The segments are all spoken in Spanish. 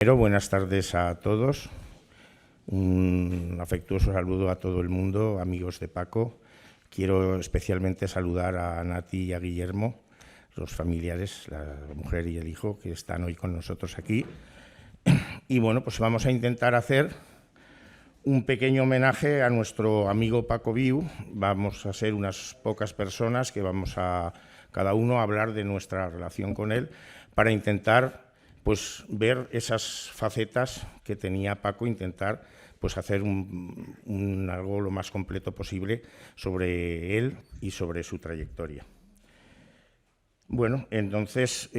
Buenas tardes a todos. Un afectuoso saludo a todo el mundo, amigos de Paco. Quiero especialmente saludar a Nati y a Guillermo, los familiares, la mujer y el hijo, que están hoy con nosotros aquí. Y bueno, pues vamos a intentar hacer un pequeño homenaje a nuestro amigo Paco Viu. Vamos a ser unas pocas personas que vamos a cada uno a hablar de nuestra relación con él para intentar pues ver esas facetas que tenía Paco, intentar pues hacer algo lo más completo posible sobre él y sobre su trayectoria. Bueno, entonces,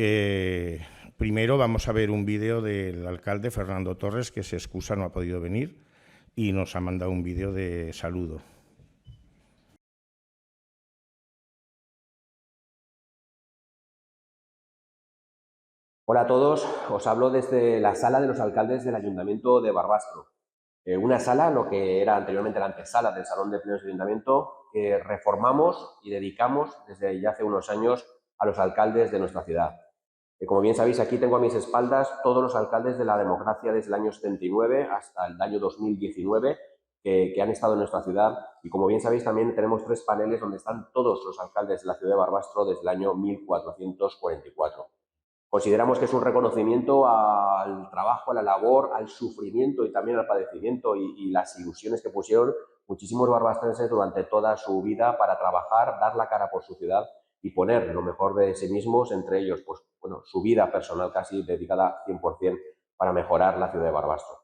primero vamos a ver un vídeo del alcalde Fernando Torres, que se excusa, no ha podido venir, y nos ha mandado un vídeo de saludo. Hola a todos, os hablo desde la sala de los alcaldes del Ayuntamiento de Barbastro. Una sala, lo que era anteriormente la antesala del Salón de Plenos del Ayuntamiento, que reformamos y dedicamos desde ya hace unos años a los alcaldes de nuestra ciudad. Como bien sabéis, aquí tengo a mis espaldas todos los alcaldes de la democracia desde el año 79 hasta el año 2019 que han estado en nuestra ciudad. Y como bien sabéis, también tenemos 3 paneles donde están todos los alcaldes de la ciudad de Barbastro desde el año 1444. Consideramos que es un reconocimiento al trabajo, a la labor, al sufrimiento y también al padecimiento y las ilusiones que pusieron muchísimos barbastrenses durante toda su vida para trabajar, dar la cara por su ciudad y poner lo mejor de sí mismos, entre ellos pues, bueno, su vida personal casi dedicada 100% para mejorar la ciudad de Barbastro.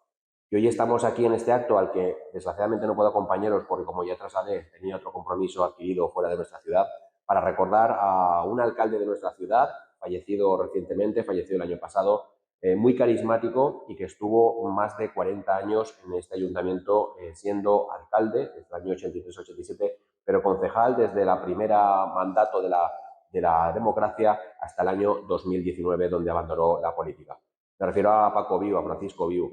Y hoy estamos aquí en este acto al que desgraciadamente no puedo acompañaros porque, como ya trasladé, tenía otro compromiso adquirido fuera de nuestra ciudad, para recordar a un alcalde de nuestra ciudad, fallecido recientemente, falleció el año pasado, muy carismático y que estuvo más de 40 años en este ayuntamiento siendo alcalde desde el año 83-87, pero concejal desde la primera mandato de la democracia hasta el año 2019, donde abandonó la política. Me refiero a Paco Viu, a Francisco Viu.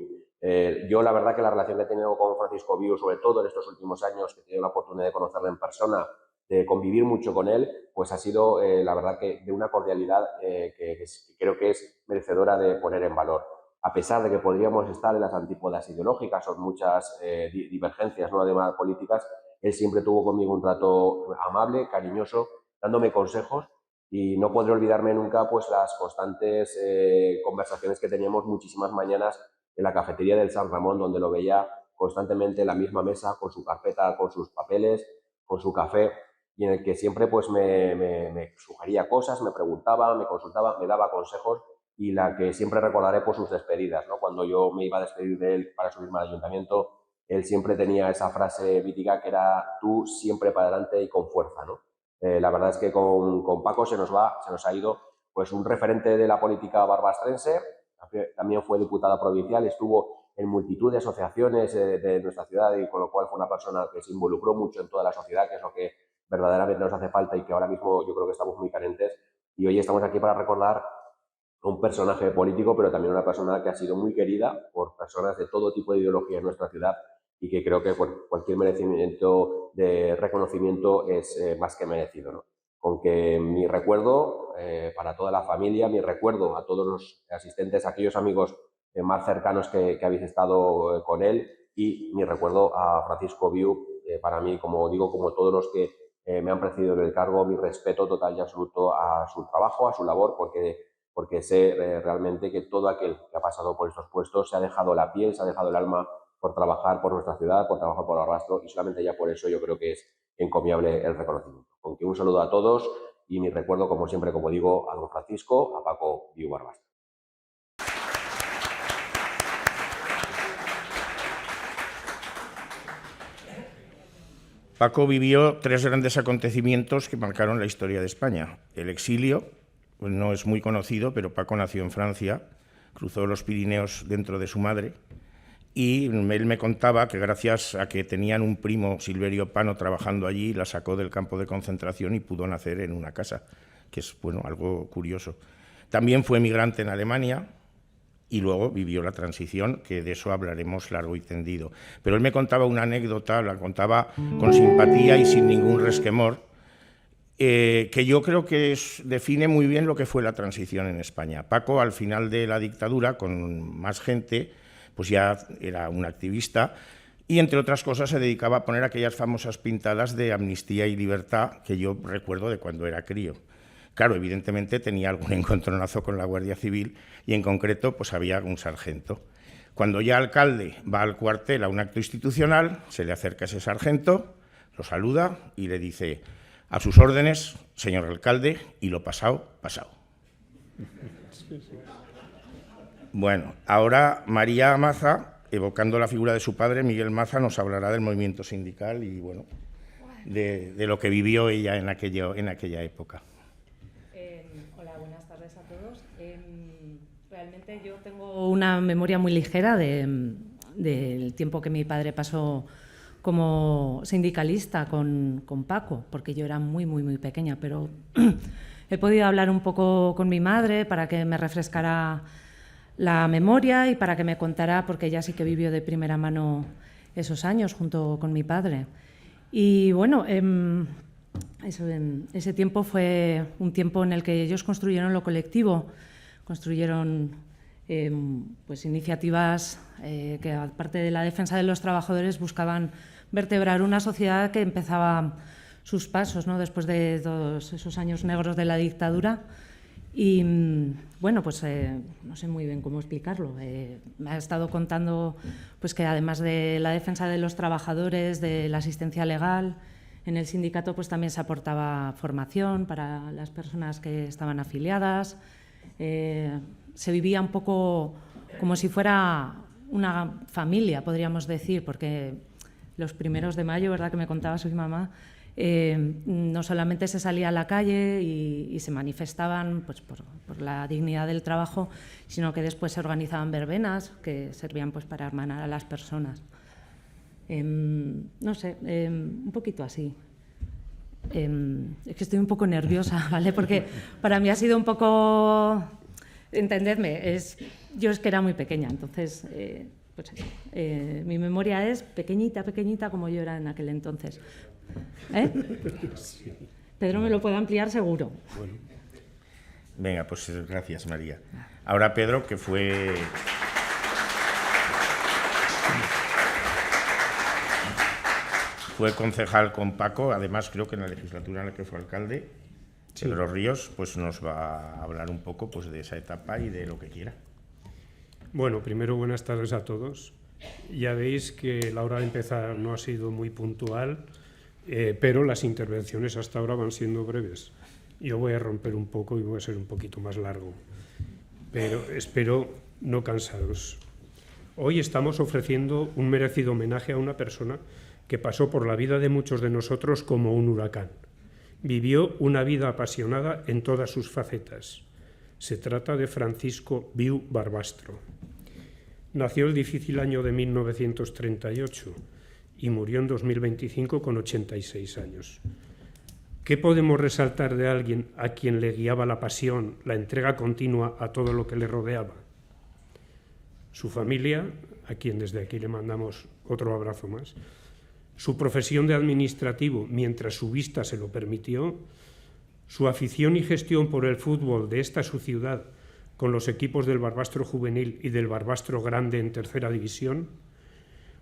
Yo la verdad que la relación que he tenido con Francisco Viu, sobre todo en estos últimos años, que he tenido la oportunidad de conocerle en persona, de convivir mucho con él, pues ha sido la verdad que de una cordialidad que creo que es merecedora de poner en valor. A pesar de que podríamos estar en las antípodas ideológicas o muchas divergencias, ¿no?, además políticas, él siempre tuvo conmigo un trato amable, cariñoso, dándome consejos, y no podré olvidarme nunca pues las constantes conversaciones que teníamos muchísimas mañanas en la cafetería del San Ramón, donde lo veía constantemente en la misma mesa, con su carpeta, con sus papeles, con su café, y en el que siempre pues me sugería cosas, me preguntaba, me consultaba, me daba consejos, y la que siempre recordaré por sus despedidas, ¿no? Cuando yo me iba a despedir de él para subirme al ayuntamiento, él siempre tenía esa frase mítica que era: tú siempre para adelante y con fuerza, ¿no? La verdad es que con Paco se nos ha ido pues un referente de la política barbastrense. También fue diputado provincial, estuvo en multitud de asociaciones de nuestra ciudad, y con lo cual fue una persona que se involucró mucho en toda la sociedad, que es lo que verdaderamente nos hace falta y que ahora mismo yo creo que estamos muy carentes. Y hoy estamos aquí para recordar a un personaje político, pero también una persona que ha sido muy querida por personas de todo tipo de ideología en nuestra ciudad, y que creo que cualquier merecimiento de reconocimiento es más que merecido, ¿no? Con que mi recuerdo para toda la familia, mi recuerdo a todos los asistentes, a aquellos amigos más cercanos que habéis estado con él, y mi recuerdo a Francisco Viu, para mí, como digo, como todos los que me han precedido en el cargo, mi respeto total y absoluto a su trabajo, a su labor, porque sé realmente que todo aquel que ha pasado por estos puestos se ha dejado la piel, se ha dejado el alma por trabajar por nuestra ciudad, por trabajar por Barbastro, y solamente ya por eso yo creo que es encomiable el reconocimiento. Con que un saludo a todos y mi recuerdo, como siempre, como digo, a don Francisco, a Paco Viu Barbastro. Paco vivió 3 grandes acontecimientos que marcaron la historia de España. El exilio, pues no es muy conocido, pero Paco nació en Francia, cruzó los Pirineos dentro de su madre, y él me contaba que gracias a que tenían un primo, Silverio Pano, trabajando allí, la sacó del campo de concentración y pudo nacer en una casa, que es, bueno, algo curioso. También fue emigrante en Alemania y luego vivió la transición, que de eso hablaremos largo y tendido. Pero él me contaba una anécdota, la contaba con simpatía y sin ningún resquemor, que yo creo que define muy bien lo que fue la transición en España. Paco, al final de la dictadura, con más gente, pues ya era un activista y, entre otras cosas, se dedicaba a poner aquellas famosas pintadas de amnistía y libertad que yo recuerdo de cuando era crío. Claro, evidentemente tenía algún encontronazo con la Guardia Civil y, en concreto, pues había un sargento. Cuando ya alcalde va al cuartel a un acto institucional, se le acerca ese sargento, lo saluda y le dice: a sus órdenes, señor alcalde, y lo pasado, pasado. Bueno, ahora María Maza, evocando la figura de su padre, Miguel Maza, nos hablará del movimiento sindical y, bueno, de lo que vivió ella en aquella época. Hola, buenas tardes a todos. Realmente yo tengo una memoria muy ligera del tiempo que mi padre pasó como sindicalista con Paco, porque yo era muy, muy, muy pequeña, pero he podido hablar un poco con mi madre para que me refrescara la memoria y para que me contara, porque ella sí que vivió de primera mano esos años junto con mi padre. Y bueno, ese tiempo fue un tiempo en el que ellos construyeron lo colectivo, construyeron pues iniciativas que, aparte de la defensa de los trabajadores, buscaban vertebrar una sociedad que empezaba sus pasos, ¿no?, después de todos esos años negros de la dictadura. Y bueno, pues no sé muy bien cómo explicarlo. Me ha estado contando pues que, además de la defensa de los trabajadores, de la asistencia legal, en el sindicato pues también se aportaba formación para las personas que estaban afiliadas. Se vivía un poco como si fuera una familia, podríamos decir, porque los primeros de mayo, ¿verdad?, que me contaba su mamá, no solamente se salía a la calle y se manifestaban pues, por la dignidad del trabajo, sino que después se organizaban verbenas que servían pues, para hermanar a las personas. No sé, un poquito así. Es que estoy un poco nerviosa, ¿vale? Porque para mí ha sido un poco... Entendedme, yo es que era muy pequeña, entonces... Pues mi memoria es pequeñita, pequeñita como yo era en aquel entonces. Sí. Pedro me lo puede ampliar seguro. Bueno. Venga, pues gracias, María. Ahora Pedro, que fue concejal con Paco, además creo que en la legislatura en la que fue alcalde, sí. Pedro Ríos, pues nos va a hablar un poco pues, de esa etapa y de lo que quiera. Bueno, primero buenas tardes a todos. Ya veis que la hora de empezar no ha sido muy puntual, pero las intervenciones hasta ahora van siendo breves. Yo voy a romper un poco y voy a ser un poquito más largo, pero espero no cansaros. Hoy estamos ofreciendo un merecido homenaje a una persona que pasó por la vida de muchos de nosotros como un huracán. Vivió una vida apasionada en todas sus facetas. Se trata de Francisco Viu Barbastro. Nació el difícil año de 1938 y murió en 2025 con 86 años. ¿Qué podemos resaltar de alguien a quien le guiaba la pasión, la entrega continua a todo lo que le rodeaba? Su familia, a quien desde aquí le mandamos otro abrazo más, su profesión de administrativo mientras su vista se lo permitió, su afición y gestión por el fútbol de esta su ciudad, con los equipos del Barbastro Juvenil y del Barbastro Grande en tercera división,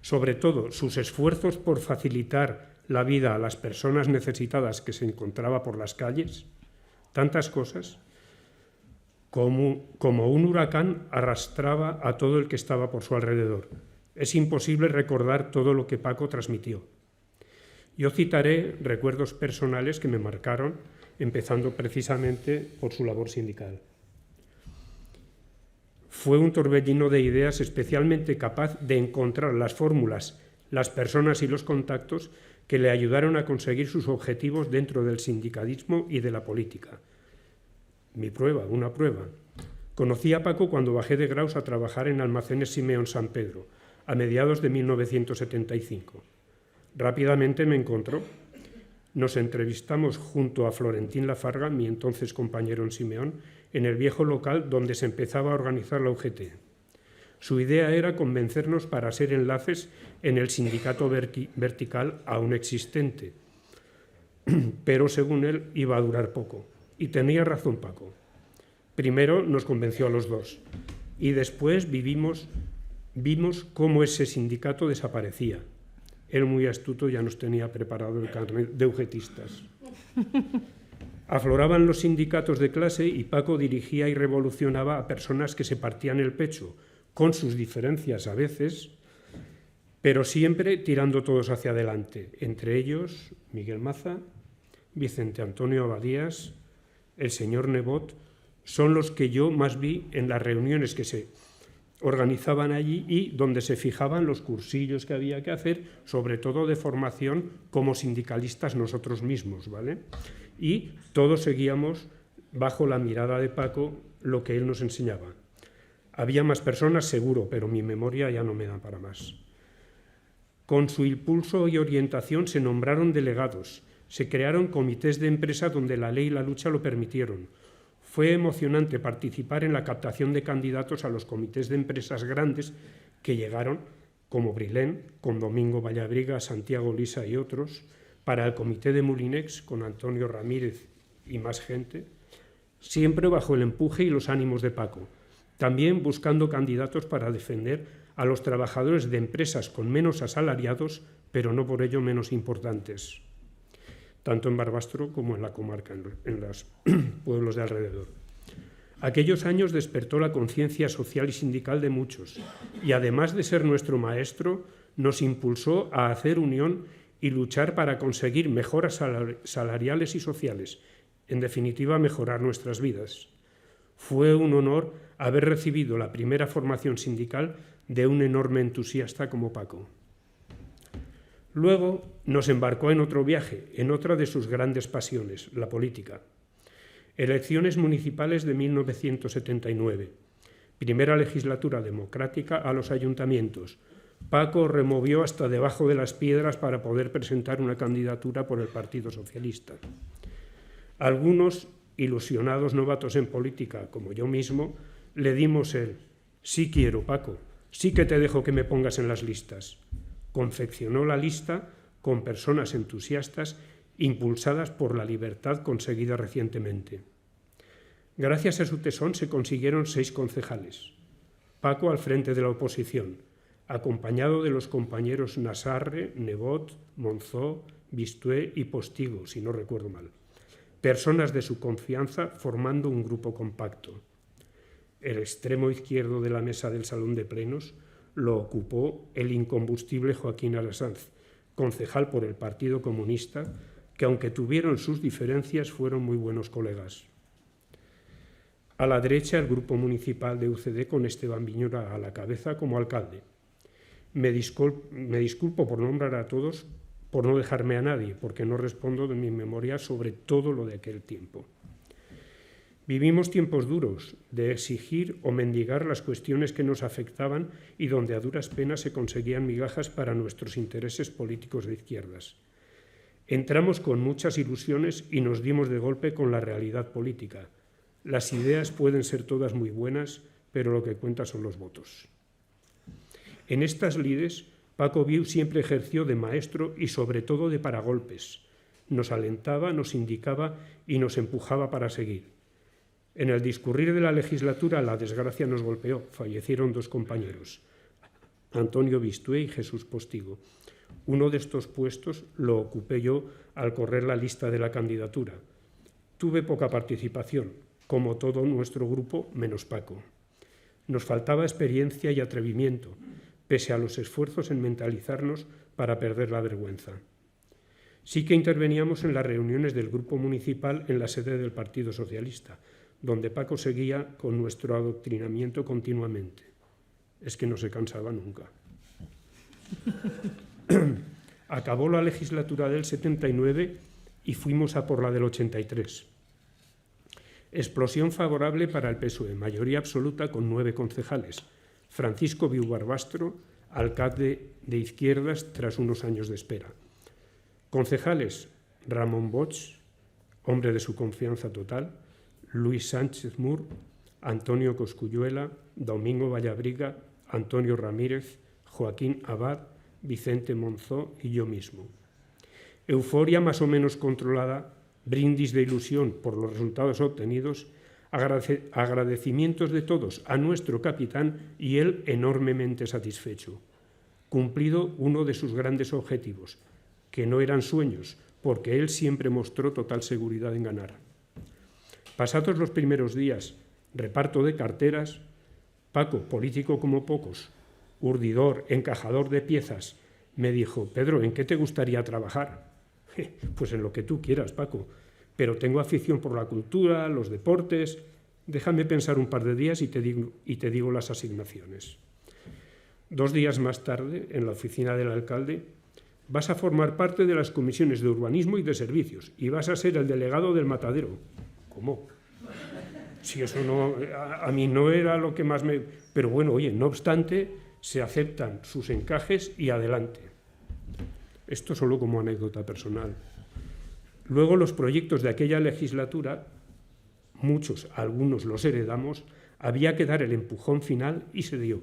sobre todo sus esfuerzos por facilitar la vida a las personas necesitadas que se encontraba por las calles, tantas cosas, como un huracán arrastraba a todo el que estaba por su alrededor. Es imposible recordar todo lo que Paco transmitió. Yo citaré recuerdos personales que me marcaron, empezando precisamente por su labor sindical. Fue un torbellino de ideas especialmente capaz de encontrar las fórmulas, las personas y los contactos que le ayudaron a conseguir sus objetivos dentro del sindicalismo y de la política. Mi prueba, una prueba. Conocí a Paco cuando bajé de Graus a trabajar en Almacenes Simeón San Pedro, a mediados de 1975. Rápidamente me encontró. Nos entrevistamos junto a Florentín Lafarga, mi entonces compañero en Simeón, en el viejo local donde se empezaba a organizar la UGT. Su idea era convencernos para ser enlaces en el sindicato vertical aún existente. pero según él iba a durar poco. Y tenía razón Paco. Primero nos convenció a los dos y después vimos cómo ese sindicato desaparecía. Él, muy astuto, ya nos tenía preparado el carnet de eugetistas. Afloraban los sindicatos de clase y Paco dirigía y revolucionaba a personas que se partían el pecho, con sus diferencias a veces, pero siempre tirando todos hacia adelante. Entre ellos, Miguel Maza, Vicente Antonio Abadías, el señor Nebot, son los que yo más vi en las reuniones que se organizaban allí y donde se fijaban los cursillos que había que hacer, sobre todo de formación como sindicalistas nosotros mismos, ¿vale? Y todos seguíamos bajo la mirada de Paco lo que él nos enseñaba. Había más personas, seguro, pero mi memoria ya no me da para más. Con su impulso y orientación se nombraron delegados, se crearon comités de empresa donde la ley y la lucha lo permitieron. Fue emocionante participar en la captación de candidatos a los comités de empresas grandes que llegaron, como Brilén, con Domingo Vallabriga, Santiago Lisa y otros, para el comité de Mulinex, con Antonio Ramírez y más gente, siempre bajo el empuje y los ánimos de Paco, también buscando candidatos para defender a los trabajadores de empresas con menos asalariados, pero no por ello menos importantes, tanto en Barbastro como en la comarca, en los pueblos de alrededor. Aquellos años despertó la conciencia social y sindical de muchos y, además de ser nuestro maestro, nos impulsó a hacer unión y luchar para conseguir mejoras salariales y sociales, en definitiva, mejorar nuestras vidas. Fue un honor haber recibido la primera formación sindical de un enorme entusiasta como Paco. Luego nos embarcó en otro viaje, en otra de sus grandes pasiones, la política. Elecciones municipales de 1979. Primera legislatura democrática a los ayuntamientos. Paco removió hasta debajo de las piedras para poder presentar una candidatura por el Partido Socialista. Algunos ilusionados novatos en política, como yo mismo, le dimos el «sí quiero, Paco, sí que te dejo que me pongas en las listas». Confeccionó la lista con personas entusiastas impulsadas por la libertad conseguida recientemente. Gracias a su tesón se consiguieron 6 concejales. Paco al frente de la oposición, acompañado de los compañeros Nasarre, Nebot, Monzó, Bistué y Postigo, si no recuerdo mal. Personas de su confianza formando un grupo compacto. El extremo izquierdo de la mesa del salón de plenos lo ocupó el incombustible Joaquín Alasanz, concejal por el Partido Comunista, que aunque tuvieron sus diferencias fueron muy buenos colegas. A la derecha el grupo municipal de UCD con Esteban Viñora a la cabeza como alcalde. Me disculpo por nombrar a todos, por no dejarme a nadie, porque no respondo de mi memoria sobre todo lo de aquel tiempo. Vivimos tiempos duros de exigir o mendigar las cuestiones que nos afectaban y donde a duras penas se conseguían migajas para nuestros intereses políticos de izquierdas. Entramos con muchas ilusiones y nos dimos de golpe con la realidad política. Las ideas pueden ser todas muy buenas, pero lo que cuenta son los votos. En estas lides, Paco Viu siempre ejerció de maestro y sobre todo de paragolpes. Nos alentaba, nos indicaba y nos empujaba para seguir. En el discurrir de la legislatura la desgracia nos golpeó, fallecieron 2 compañeros, Antonio Bistué y Jesús Postigo. Uno de estos puestos lo ocupé yo al correr la lista de la candidatura. Tuve poca participación, como todo nuestro grupo, menos Paco. Nos faltaba experiencia y atrevimiento, pese a los esfuerzos en mentalizarnos para perder la vergüenza. Sí que interveníamos en las reuniones del grupo municipal en la sede del Partido Socialista, donde Paco seguía con nuestro adoctrinamiento continuamente. Es que no se cansaba nunca. Acabó la legislatura del 79 y fuimos a por la del 83. Explosión favorable para el PSOE, mayoría absoluta con 9 concejales. Francisco Viu Barbastro, alcalde de izquierdas tras unos años de espera. Concejales, Ramón Bosch, hombre de su confianza total, Luis Sánchez Mur, Antonio Cosculluela, Domingo Vallabriga, Antonio Ramírez, Joaquín Abad, Vicente Monzó y yo mismo. Euforia más o menos controlada, brindis de ilusión por los resultados obtenidos, agradecimientos de todos a nuestro capitán y él enormemente satisfecho. Cumplido uno de sus grandes objetivos, que no eran sueños, porque él siempre mostró total seguridad en ganar. Pasados los primeros días, reparto de carteras, Paco, político como pocos, urdidor, encajador de piezas, me dijo: Pedro, ¿en qué te gustaría trabajar? Pues en lo que tú quieras, Paco, pero tengo afición por la cultura, los deportes. Déjame pensar un par de días y te digo las asignaciones. 2 días más tarde, en la oficina del alcalde, vas a formar parte de las comisiones de urbanismo y de servicios y vas a ser el delegado del matadero. ¿Cómo? Si eso no, a mí no era lo que más me... Pero bueno, oye, no obstante, se aceptan sus encajes y adelante. Esto solo como anécdota personal. Luego los proyectos de aquella legislatura, muchos, algunos los heredamos, había que dar el empujón final y se dio.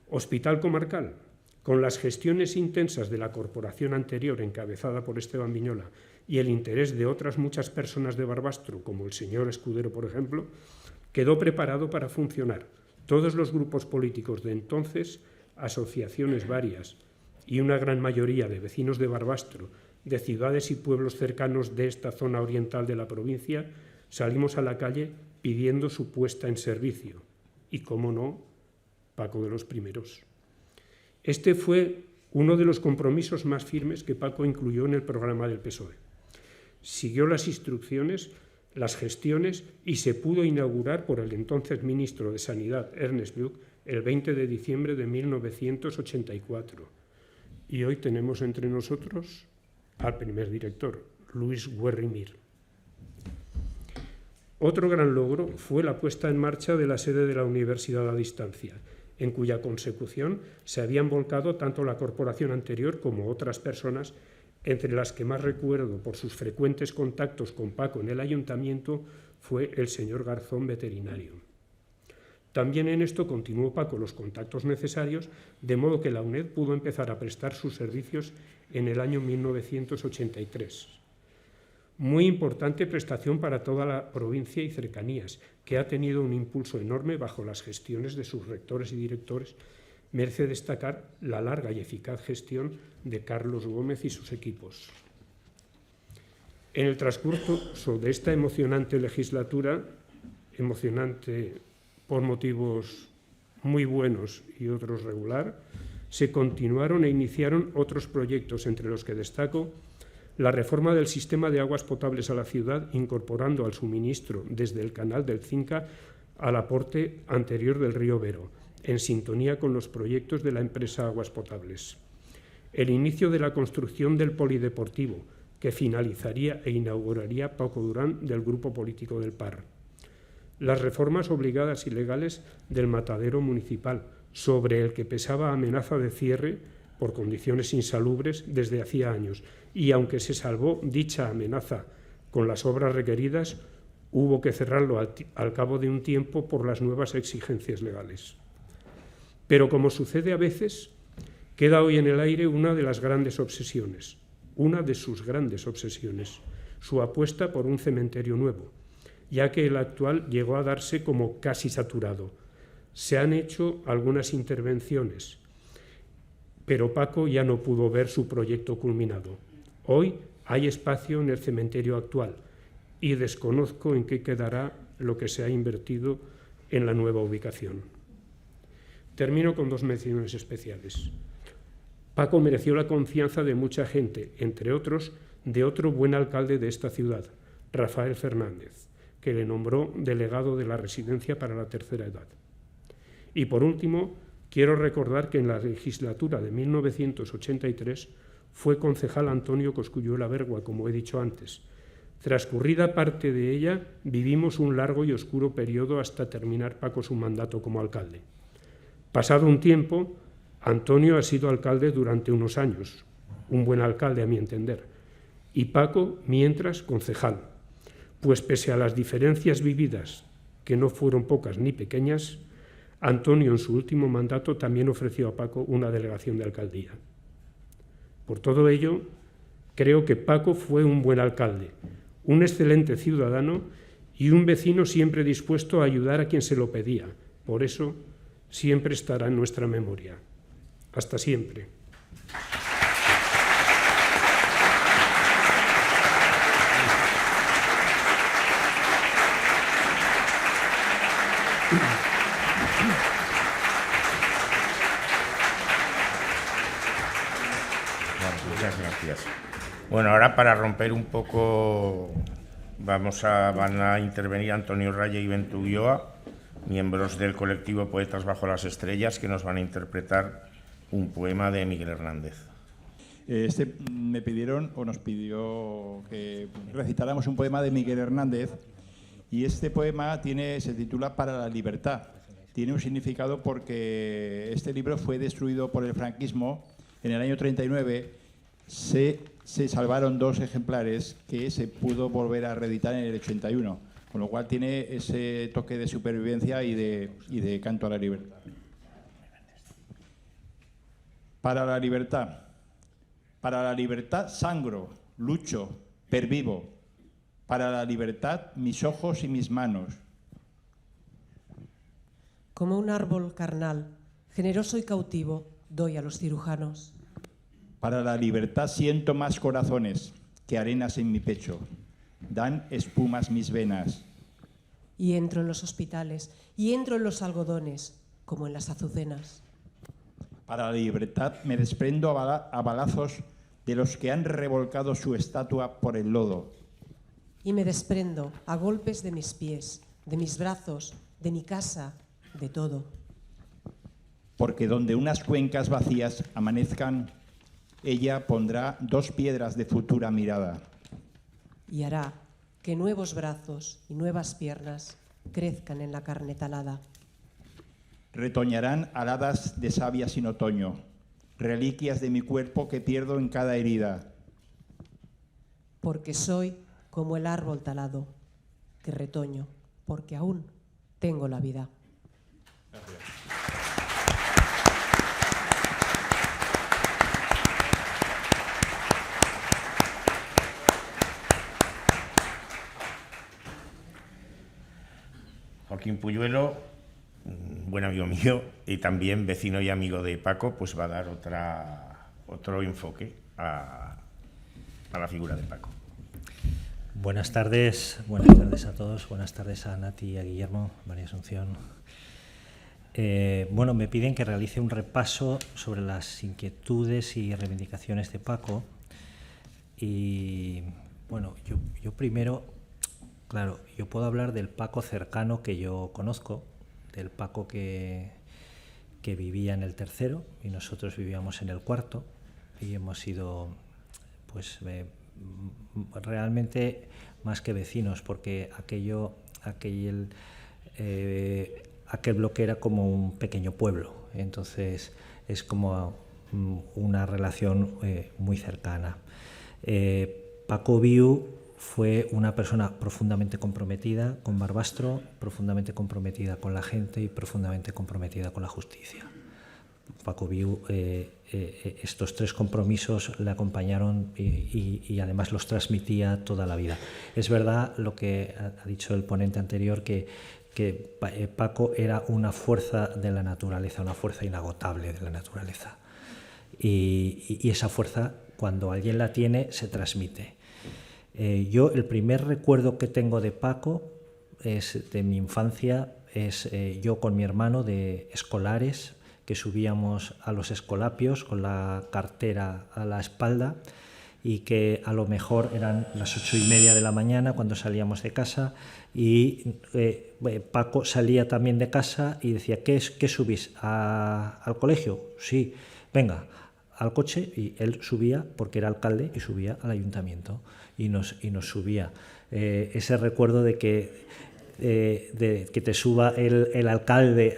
Hospital comarcal, con las gestiones intensas de la corporación anterior encabezada por Esteban Viñola y el interés de otras muchas personas de Barbastro, como el señor Escudero, por ejemplo, quedó preparado para funcionar. Todos los grupos políticos de entonces, asociaciones varias y una gran mayoría de vecinos de Barbastro, de ciudades y pueblos cercanos de esta zona oriental de la provincia, salimos a la calle pidiendo su puesta en servicio. Y, cómo no, Paco de los primeros. Este fue uno de los compromisos más firmes que Paco incluyó en el programa del PSOE. Siguió las instrucciones, las gestiones y se pudo inaugurar por el entonces ministro de Sanidad, Ernest Lluch, el 20 de diciembre de 1984. Y hoy tenemos entre nosotros al primer director, Luis Guerrimir. Otro gran logro fue la puesta en marcha de la sede de la Universidad a distancia, en cuya consecución se habían volcado tanto la corporación anterior como otras personas, entre las que más recuerdo por sus frecuentes contactos con Paco en el ayuntamiento fue el señor Garzón, veterinario. También en esto continuó Paco los contactos necesarios, de modo que la UNED pudo empezar a prestar sus servicios en el año 1983. Muy importante prestación para toda la provincia y cercanías, que ha tenido un impulso enorme bajo las gestiones de sus rectores y directores. Merece destacar la larga y eficaz gestión de Carlos Gómez y sus equipos. En el transcurso de esta emocionante legislatura, emocionante por motivos muy buenos y otros regular, se continuaron e iniciaron otros proyectos, entre los que destaco la reforma del sistema de aguas potables a la ciudad, incorporando al suministro desde el canal del Cinca al aporte anterior del río Vero, en sintonía con los proyectos de la empresa Aguas Potables. El inicio de la construcción del polideportivo, que finalizaría e inauguraría Paco Durán, del grupo político del PAR. Las reformas obligadas y legales del matadero municipal, sobre el que pesaba amenaza de cierre por condiciones insalubres desde hacía años, y aunque se salvó dicha amenaza con las obras requeridas, hubo que cerrarlo al cabo de un tiempo por las nuevas exigencias legales. Pero, como sucede a veces, queda hoy en el aire una de las grandes obsesiones, una de sus grandes obsesiones, su apuesta por un cementerio nuevo, ya que el actual llegó a darse como casi saturado. Se han hecho algunas intervenciones, pero Paco ya no pudo ver su proyecto culminado. Hoy hay espacio en el cementerio actual y desconozco en qué quedará lo que se ha invertido en la nueva ubicación. Termino con 2 menciones especiales. Paco mereció la confianza de mucha gente, entre otros, de otro buen alcalde de esta ciudad, Rafael Fernández, que le nombró delegado de la residencia para la tercera edad. Y por último, quiero recordar que en la legislatura de 1983 fue concejal Antonio Cosculluela Bergua, como he dicho antes. Transcurrida parte de ella, vivimos un largo y oscuro periodo hasta terminar Paco su mandato como alcalde. Pasado un tiempo, Antonio ha sido alcalde durante unos años, un buen alcalde a mi entender, y Paco, mientras, concejal, pues pese a las diferencias vividas, que no fueron pocas ni pequeñas, Antonio en su último mandato también ofreció a Paco una delegación de alcaldía. Por todo ello, Creo que Paco fue un buen alcalde, un excelente ciudadano y un vecino siempre dispuesto a ayudar a quien se lo pedía. Por eso, siempre estará en nuestra memoria. Hasta siempre. Bueno, muchas gracias. Bueno, ahora para romper un poco, van a intervenir Antonio Raya y Ventu Ulloa, miembros del colectivo Poetas Bajo las Estrellas, que nos van a interpretar un poema de Miguel Hernández. Me pidieron, o nos pidió que recitáramos un poema de Miguel Hernández, y este poema se titula Para la libertad. Tiene un significado porque este libro fue destruido por el franquismo en el año 39. Se salvaron 2 ejemplares que se pudo volver a reeditar en el 81, con lo cual tiene ese toque de supervivencia y de canto a la libertad. Para la libertad. Para la libertad sangro, lucho, pervivo. Para la libertad mis ojos y mis manos. Como un árbol carnal, generoso y cautivo, doy a los cirujanos. Para la libertad siento más corazones que arenas en mi pecho. Dan espumas mis venas. Y entro en los hospitales, y entro en los algodones, como en las azucenas. Para la libertad me desprendo a balazos de los que han revolcado su estatua por el lodo. Y me desprendo a golpes de mis pies, de mis brazos, de mi casa, de todo. Porque donde unas cuencas vacías amanezcan, ella pondrá 2 piedras de futura mirada. Y hará que nuevos brazos y nuevas piernas crezcan en la carne talada. Retoñarán aladas de savia sin otoño, reliquias de mi cuerpo que pierdo en cada herida. Porque soy como el árbol talado, que retoño, porque aún tengo la vida. Gracias. Joaquín Puyuelo, un buen amigo mío y también vecino y amigo de Paco, pues va a dar otro enfoque a la figura de Paco. Buenas tardes a todos, buenas tardes a Nati y a Guillermo, María Asunción. Bueno, me piden que realice un repaso sobre las inquietudes y reivindicaciones de Paco. Y bueno, yo primero, claro, yo puedo hablar del Paco cercano que yo conozco, del Paco que vivía en el tercero y nosotros vivíamos en el cuarto, y hemos sido pues realmente más que vecinos, porque aquel bloque era como un pequeño pueblo, entonces es como una relación muy cercana. Paco Viu fue una persona profundamente comprometida con Barbastro, profundamente comprometida con la gente y profundamente comprometida con la justicia. Paco Viu, estos 3 compromisos le acompañaron y además los transmitía toda la vida. Es verdad lo que ha dicho el ponente anterior, que Paco era una fuerza de la naturaleza, una fuerza inagotable de la naturaleza. Y esa fuerza, cuando alguien la tiene, se transmite. Yo el primer recuerdo que tengo de Paco es de mi infancia, es yo con mi hermano de escolares, que subíamos a los escolapios con la cartera a la espalda y que a lo mejor eran las 8:30 de la mañana cuando salíamos de casa y Paco salía también de casa y decía, ¿qué subís? ¿Al colegio? Sí, venga, al coche, y él subía porque era alcalde y subía al ayuntamiento y nos subía. Ese recuerdo de que te suba el alcalde,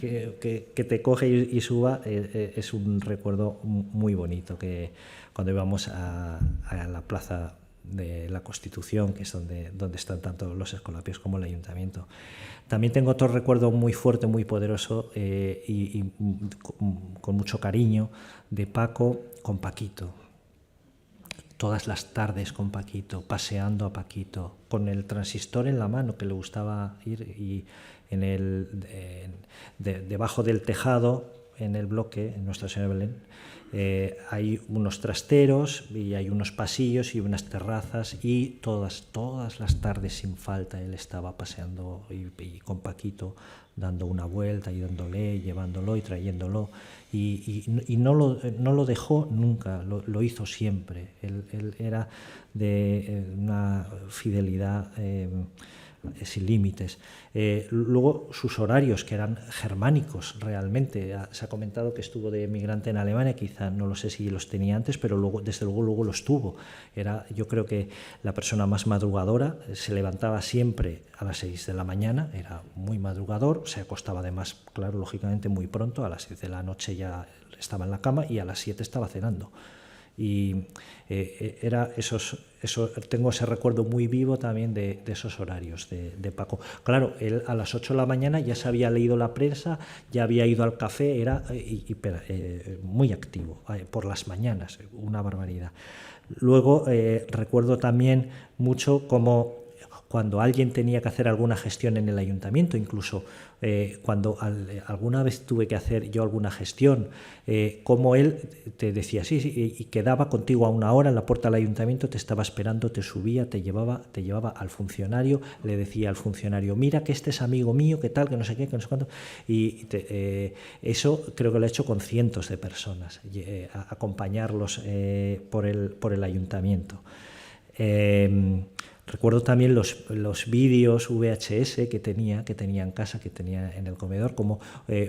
que te coge y suba, es un recuerdo muy bonito, que cuando íbamos a la plaza de la Constitución, que es donde están tanto los escolapios como el ayuntamiento. También tengo otro recuerdo muy fuerte, muy poderoso y con mucho cariño de Paco con Paquito. todas las tardes con Paquito, paseando a Paquito, con el transistor en la mano, que le gustaba ir, y debajo del tejado, en el bloque, en Nuestra Señora de Belén, hay unos trasteros y hay unos pasillos y unas terrazas, y todas las tardes sin falta él estaba paseando y con Paquito, dando una vuelta, ayudándole, llevándolo y trayéndolo, y no lo dejó nunca, lo hizo siempre. Él era de una fidelidad sin límites. Luego sus horarios, que eran germánicos realmente. Se ha comentado que estuvo de emigrante en Alemania, quizá no lo sé si los tenía antes, pero luego, desde luego los tuvo. Era, yo creo que la persona más madrugadora, se levantaba siempre a las 6 de la mañana, era muy madrugador, se acostaba además, claro, lógicamente muy pronto, a las 10 de la noche ya estaba en la cama y a las 7 estaba cenando. Y era tengo ese recuerdo muy vivo también de esos horarios de Paco. Claro, él a las 8 de la mañana ya se había leído la prensa, ya había ido al café, era muy activo por las mañanas, una barbaridad. Luego recuerdo también mucho cómo cuando alguien tenía que hacer alguna gestión en el ayuntamiento, incluso cuando alguna vez tuve que hacer yo alguna gestión, como él te decía, sí, y quedaba contigo a una hora en la puerta del ayuntamiento, te estaba esperando, te subía, te llevaba al funcionario, le decía al funcionario, mira que este es amigo mío, que tal, que no sé qué, que no sé cuánto, y eso creo que lo he hecho con cientos de personas, acompañarlos por el ayuntamiento. Recuerdo también los vídeos VHS que tenía en casa, que tenía en el comedor, como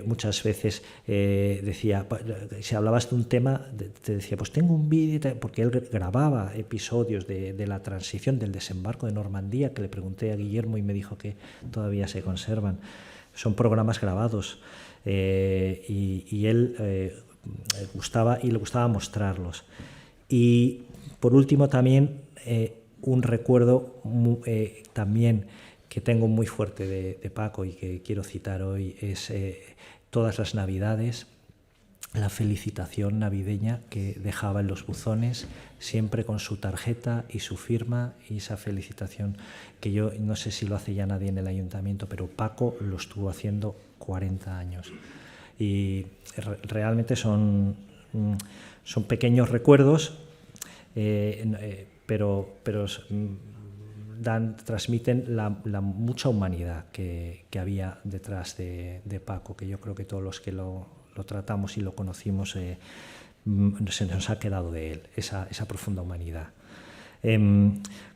muchas veces decía, si hablabas de un tema, te decía, pues tengo un vídeo, porque él grababa episodios de la transición, del desembarco de Normandía, que le pregunté a Guillermo y me dijo que todavía se conservan. Son programas grabados y él le gustaba mostrarlos. Y por último también un recuerdo también que tengo muy fuerte de Paco y que quiero citar hoy es todas las Navidades, la felicitación navideña que dejaba en los buzones, siempre con su tarjeta y su firma, y esa felicitación que yo no sé si lo hace ya nadie en el ayuntamiento, pero Paco lo estuvo haciendo 40 años. Y realmente son pequeños recuerdos, pero transmiten la mucha humanidad que había detrás de Paco, que yo creo que todos los que lo tratamos y lo conocimos se nos ha quedado de él, esa profunda humanidad.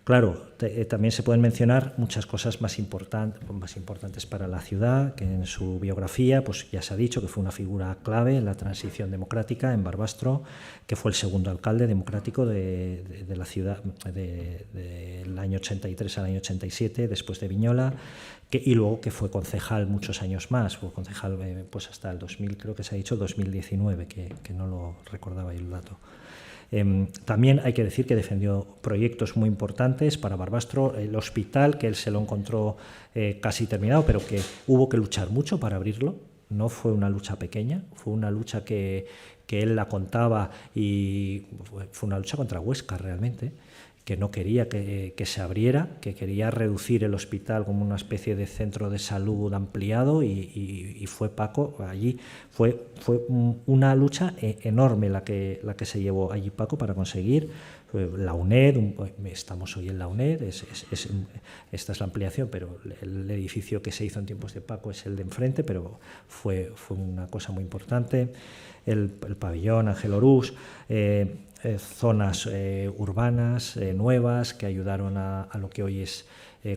Claro, también se pueden mencionar muchas cosas más importantes para la ciudad, que en su biografía pues ya se ha dicho que fue una figura clave en la transición democrática en Barbastro, que fue el segundo alcalde democrático de la ciudad del año 83 al año 87, después de Viñola, y luego que fue concejal muchos años más, fue concejal pues hasta el 2000, creo que se ha dicho 2019, que no lo recordaba yo el dato. También hay que decir que defendió proyectos muy importantes para Barbastro, el hospital, que él se lo encontró casi terminado, pero que hubo que luchar mucho para abrirlo. No fue una lucha pequeña, fue una lucha que él la contaba, y fue una lucha contra Huesca realmente, que no quería que se abriera, que quería reducir el hospital como una especie de centro de salud ampliado, y fue Paco allí. Fue una lucha enorme la que se llevó allí Paco para conseguir la UNED. Estamos hoy en la UNED, esta es la ampliación, pero el edificio que se hizo en tiempos de Paco es el de enfrente, pero fue una cosa muy importante. El pabellón Ángel Orús, zonas urbanas nuevas que ayudaron a lo que hoy es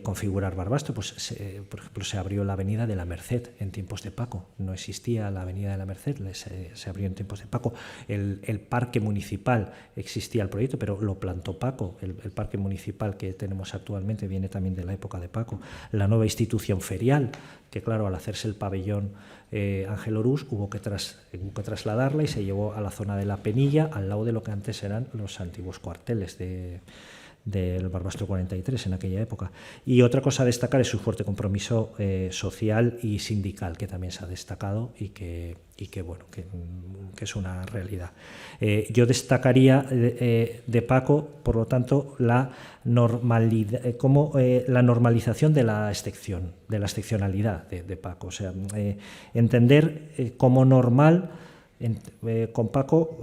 configurar Barbastro. Pues por ejemplo, se abrió la Avenida de la Merced en tiempos de Paco, no existía la Avenida de la Merced, se abrió en tiempos de Paco. El parque municipal, existía el proyecto, pero lo plantó Paco. El parque municipal que tenemos actualmente viene también de la época de Paco. La nueva institución ferial, que claro, al hacerse el pabellón Ángel Orús hubo que trasladarla, y se llevó a la zona de la Penilla, al lado de lo que antes eran los antiguos cuarteles del Barbastro 43 en aquella época. Y otra cosa a destacar es su fuerte compromiso social y sindical, que también se ha destacado y que es una realidad. Yo destacaría de Paco, por lo tanto, la normalización de la excepción, de la excepcionalidad de Paco. O sea, entender como normal con Paco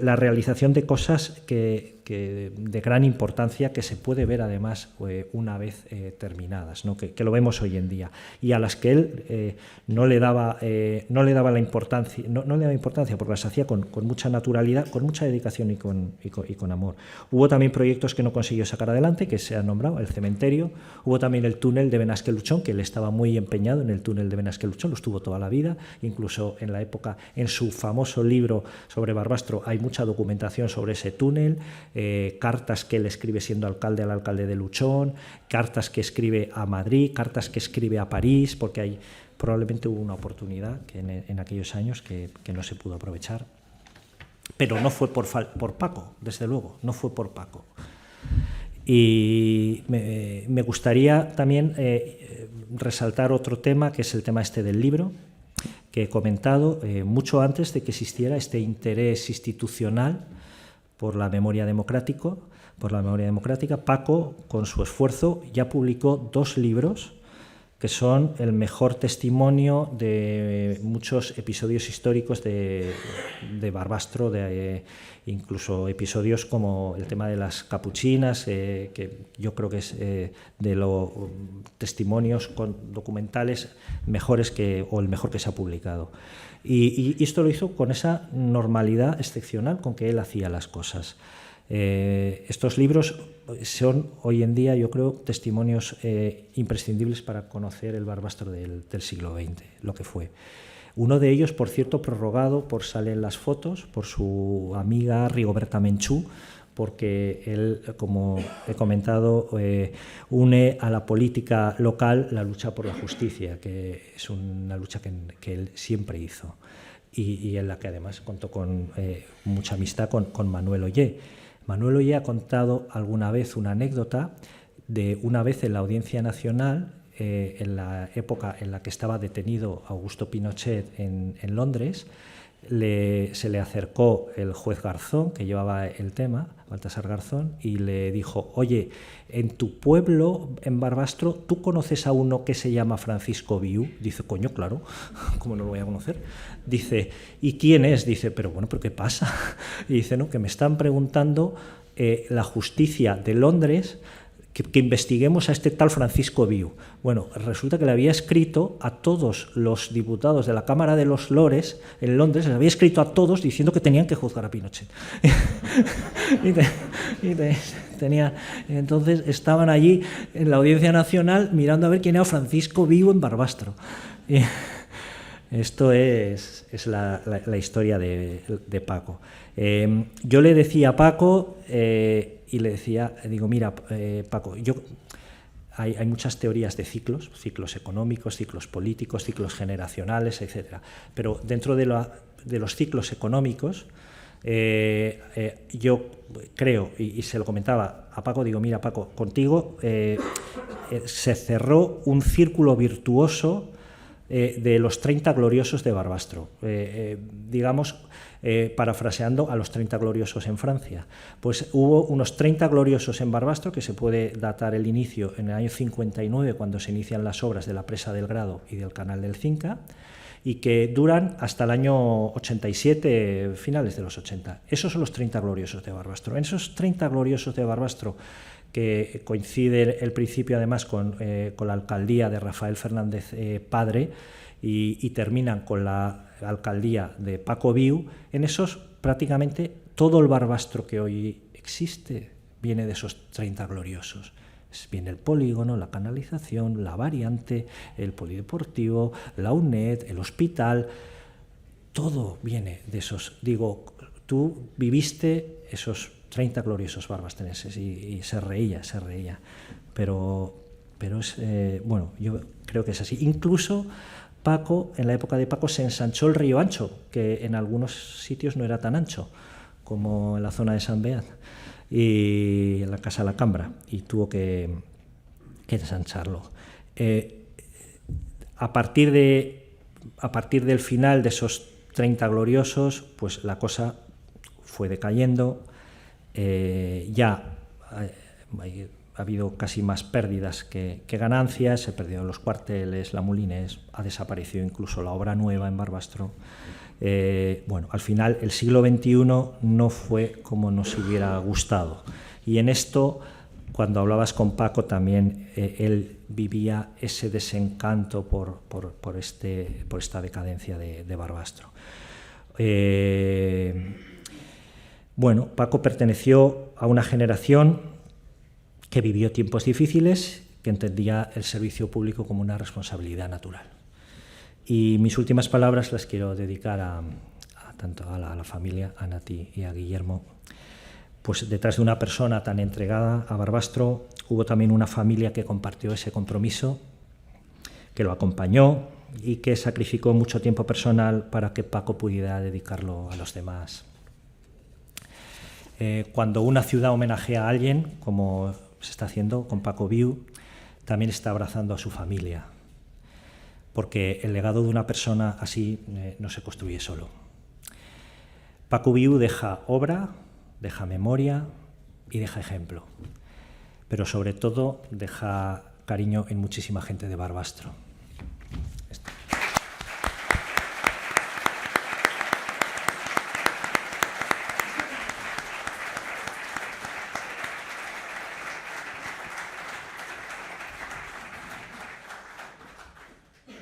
la realización de cosas de gran importancia, que se puede ver además una vez terminadas, ¿no? que lo vemos hoy en día, y a las que él no le daba la importancia, no le daba importancia porque las hacía con mucha naturalidad, con mucha dedicación y con amor. Hubo también proyectos que no consiguió sacar adelante, que se han nombrado, el cementerio. Hubo también el túnel de Benasque-Luchón, que él estaba muy empeñado en el túnel de Benasque-Luchón, lo estuvo toda la vida, incluso en la época, en su famoso libro sobre Barbastro hay mucha documentación sobre ese túnel, cartas que él escribe siendo alcalde al alcalde de Luchón, cartas que escribe a Madrid, cartas que escribe a París, porque probablemente hubo una oportunidad que en aquellos años que no se pudo aprovechar. Pero no fue por Paco, desde luego, no fue por Paco. Y me gustaría también resaltar otro tema, que es el tema este del libro, que he comentado mucho antes de que existiera este interés institucional por la memoria democrática. Paco, con su esfuerzo, ya publicó 2 libros que son el mejor testimonio de muchos episodios históricos de Barbastro, incluso episodios como el tema de las capuchinas, que yo creo que es de los testimonios documentales mejores o el mejor que se ha publicado. Y esto lo hizo con esa normalidad excepcional con que él hacía las cosas. Estos libros son hoy en día, yo creo, testimonios imprescindibles para conocer el Barbastro del siglo XX, lo que fue. Uno de ellos, por cierto, prorrogado por salen las fotos, por su amiga Rigoberta Menchú, porque él, como he comentado, une a la política local la lucha por la justicia, que es una lucha que él siempre hizo, y en la que además contó con mucha amistad con Manuel Ollé. Manuel Ollé ha contado alguna vez una anécdota de una vez en la Audiencia Nacional, en la época en la que estaba detenido Augusto Pinochet en Londres. Se le acercó el juez Garzón, que llevaba el tema, Baltasar Garzón, y le dijo: oye, en tu pueblo, en Barbastro, ¿tú conoces a uno que se llama Francisco Viu? Dice: coño, claro, ¿cómo no lo voy a conocer? Dice: ¿y quién es? Dice: pero ¿qué pasa? Y dice: no, que me están preguntando la justicia de Londres que investiguemos a este tal Francisco Viu. Bueno, resulta que le había escrito a todos los diputados de la Cámara de los Lores en Londres, les había escrito a todos diciendo que tenían que juzgar a Pinochet. Entonces estaban allí en la Audiencia Nacional mirando a ver quién era Francisco Viu en Barbastro. Esto es la historia de Paco. Yo le decía a Paco, y le decía, digo: mira, Paco, hay muchas teorías de ciclos económicos, ciclos políticos, ciclos generacionales, etc. Pero dentro de los ciclos económicos, yo creo, y se lo comentaba a Paco, digo: mira, Paco, contigo se cerró un círculo virtuoso de los 30 gloriosos de Barbastro, digamos, parafraseando a los 30 gloriosos en Francia. Pues hubo unos 30 gloriosos en Barbastro, que se puede datar el inicio en el año 59, cuando se inician las obras de la presa del Grado y del canal del Cinca, y que duran hasta el año 87, finales de los 80. Esos son los 30 gloriosos de Barbastro. En esos 30 gloriosos de Barbastro, que coincide el principio además con la alcaldía de Rafael Fernández padre, y terminan con la alcaldía de Paco Viu, en esos prácticamente todo el Barbastro que hoy existe viene de esos 30 gloriosos. Viene el polígono, la canalización, la variante, el polideportivo, la UNED, el hospital, todo viene de esos. Digo, tú viviste esos 30 gloriosos barbastrenses, y se reía. Pero es, bueno, yo creo que es así. Incluso Paco, en la época de Paco, se ensanchó el río Ancho, que en algunos sitios no era tan ancho como en la zona de San Beat. y en la Casa de la Cambra, y tuvo que ensancharlo. A partir del final de esos 30 gloriosos, pues la cosa fue decayendo. Ya ha habido casi más pérdidas que ganancias, se perdieron los cuarteles, la Molinés, ha desaparecido incluso la obra nueva en Barbastro. Bueno, al final el siglo XXI no fue como nos hubiera gustado. Y en esto, cuando hablabas con Paco, también él vivía ese desencanto por esta decadencia de Barbastro. Bueno, Paco perteneció a una generación que vivió tiempos difíciles, que entendía el servicio público como una responsabilidad natural. Y mis últimas palabras las quiero dedicar tanto a la familia, a Nati y a Guillermo. Pues detrás de una persona tan entregada a Barbastro hubo también una familia que compartió ese compromiso, que lo acompañó y que sacrificó mucho tiempo personal para que Paco pudiera dedicarlo a los demás. Cuando una ciudad homenajea a alguien, como se está haciendo con Paco Viu, también está abrazando a su familia, porque el legado de una persona así no se construye solo. Paco Viu deja obra, deja memoria y deja ejemplo, pero sobre todo deja cariño en muchísima gente de Barbastro.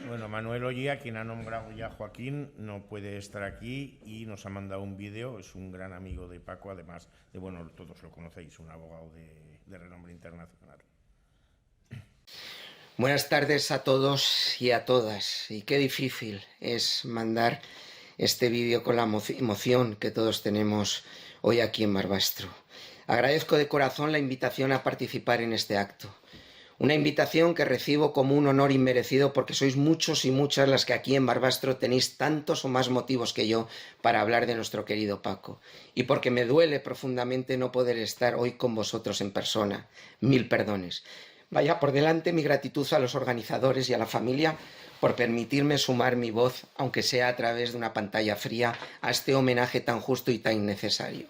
Bueno, Manuel Ollía, quien ha nombrado ya a Joaquín, no puede estar aquí y nos ha mandado un vídeo. Es un gran amigo de Paco, además de, bueno, todos lo conocéis, un abogado de renombre internacional. Buenas tardes a todos y a todas. Y qué difícil es mandar este vídeo con la emoción que todos tenemos hoy aquí en Barbastro. Agradezco de corazón la invitación a participar en este acto. Una invitación que recibo como un honor inmerecido porque sois muchos y muchas las que aquí en Barbastro tenéis tantos o más motivos que yo para hablar de nuestro querido Paco. Y porque me duele profundamente no poder estar hoy con vosotros en persona. Mil perdones. Vaya por delante mi gratitud a los organizadores y a la familia por permitirme sumar mi voz, aunque sea a través de una pantalla fría, a este homenaje tan justo y tan necesario.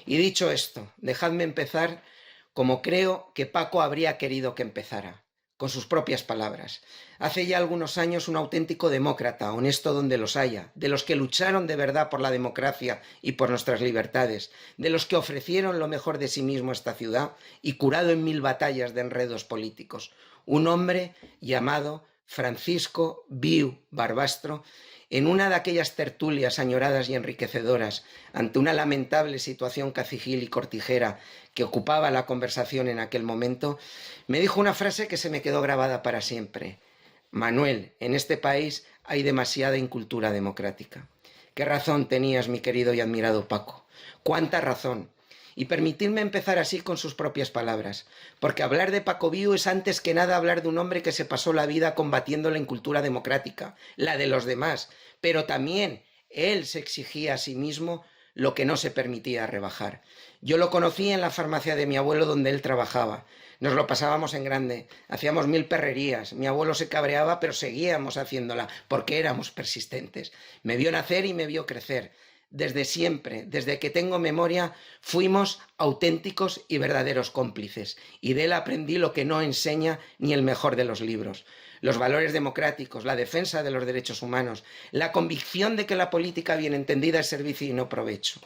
Y dicho esto, dejadme empezar como creo que Paco habría querido que empezara, con sus propias palabras. Hace ya algunos años un auténtico demócrata, honesto donde los haya, de los que lucharon de verdad por la democracia y por nuestras libertades, de los que ofrecieron lo mejor de sí mismo a esta ciudad y curado en 1000 batallas de enredos políticos. Un hombre llamado Francisco Viu Barbastro, en una de aquellas tertulias añoradas y enriquecedoras ante una lamentable situación cacigil y cortijera que ocupaba la conversación en aquel momento, me dijo una frase que se me quedó grabada para siempre. Manuel, en este país hay demasiada incultura democrática. ¿Qué razón tenías, mi querido y admirado Paco? ¿Cuánta razón? Y permitidme empezar así con sus propias palabras, porque hablar de Paco Viu es antes que nada hablar de un hombre que se pasó la vida combatiendo la incultura democrática, la de los demás, pero también él se exigía a sí mismo lo que no se permitía rebajar. Yo lo conocí en la farmacia de mi abuelo donde él trabajaba. Nos lo pasábamos en grande, hacíamos 1000 perrerías. Mi abuelo se cabreaba, pero seguíamos haciéndola porque éramos persistentes. Me vio nacer y me vio crecer. Desde siempre, desde que tengo memoria, fuimos auténticos y verdaderos cómplices, y de él aprendí lo que no enseña ni el mejor de los libros. Los valores democráticos, la defensa de los derechos humanos, la convicción de que la política bien entendida es servicio y no provecho.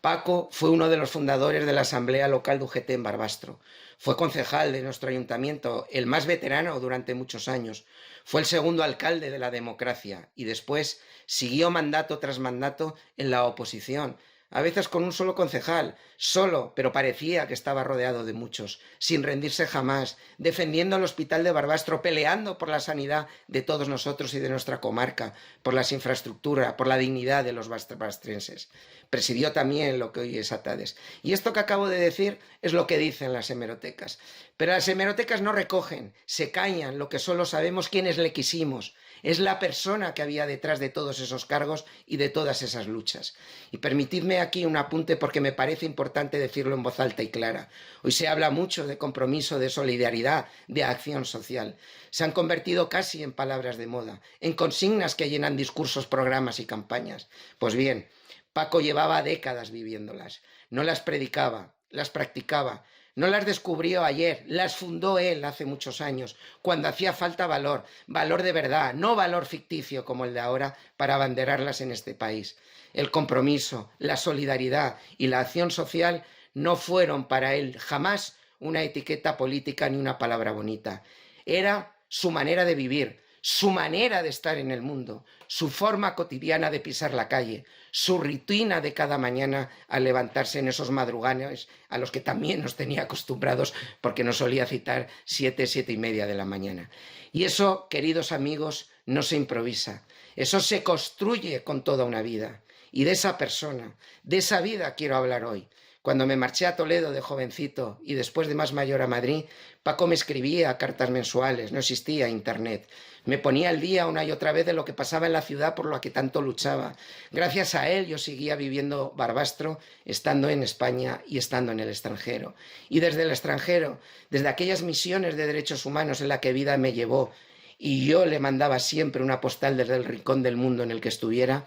Paco fue uno de los fundadores de la Asamblea Local de UGT en Barbastro. Fue concejal de nuestro ayuntamiento, el más veterano durante muchos años. Fue el segundo alcalde de la democracia y después siguió mandato tras mandato en la oposición, a veces con un solo concejal, solo, pero parecía que estaba rodeado de muchos, sin rendirse jamás, defendiendo el hospital de Barbastro, peleando por la sanidad de todos nosotros y de nuestra comarca, por las infraestructuras, por la dignidad de los barbastrenses. Presidió también lo que hoy es Atades. Y esto que acabo de decir es lo que dicen las hemerotecas. Pero las hemerotecas no recogen, se callan lo que solo sabemos quienes le quisimos. Es la persona que había detrás de todos esos cargos y de todas esas luchas. Y permitidme tomé aquí un apunte porque me parece importante decirlo en voz alta y clara. Hoy se habla mucho de compromiso, de solidaridad, de acción social. Se han convertido casi en palabras de moda, en consignas que llenan discursos, programas y campañas. Pues bien, Paco llevaba décadas viviéndolas. No las predicaba, las practicaba. No las descubrió ayer, las fundó él hace muchos años, cuando hacía falta valor, valor de verdad, no valor ficticio como el de ahora, para abanderarlas en este país. El compromiso, la solidaridad y la acción social no fueron para él jamás una etiqueta política ni una palabra bonita. Era su manera de vivir, su manera de estar en el mundo, su forma cotidiana de pisar la calle, su rutina de cada mañana al levantarse en esos madrugones a los que también nos tenía acostumbrados porque nos solía citar 7, 7:30 de la mañana. Y eso, queridos amigos, no se improvisa, eso se construye con toda una vida. Y de esa persona, de esa vida quiero hablar hoy. Cuando me marché a Toledo de jovencito y después de más mayor a Madrid, Paco me escribía cartas mensuales, no existía internet. Me ponía al día una y otra vez de lo que pasaba en la ciudad por la que tanto luchaba. Gracias a él yo seguía viviendo Barbastro, estando en España y estando en el extranjero. Y desde el extranjero, desde aquellas misiones de derechos humanos en la que vida me llevó, y yo le mandaba siempre una postal desde el rincón del mundo en el que estuviera,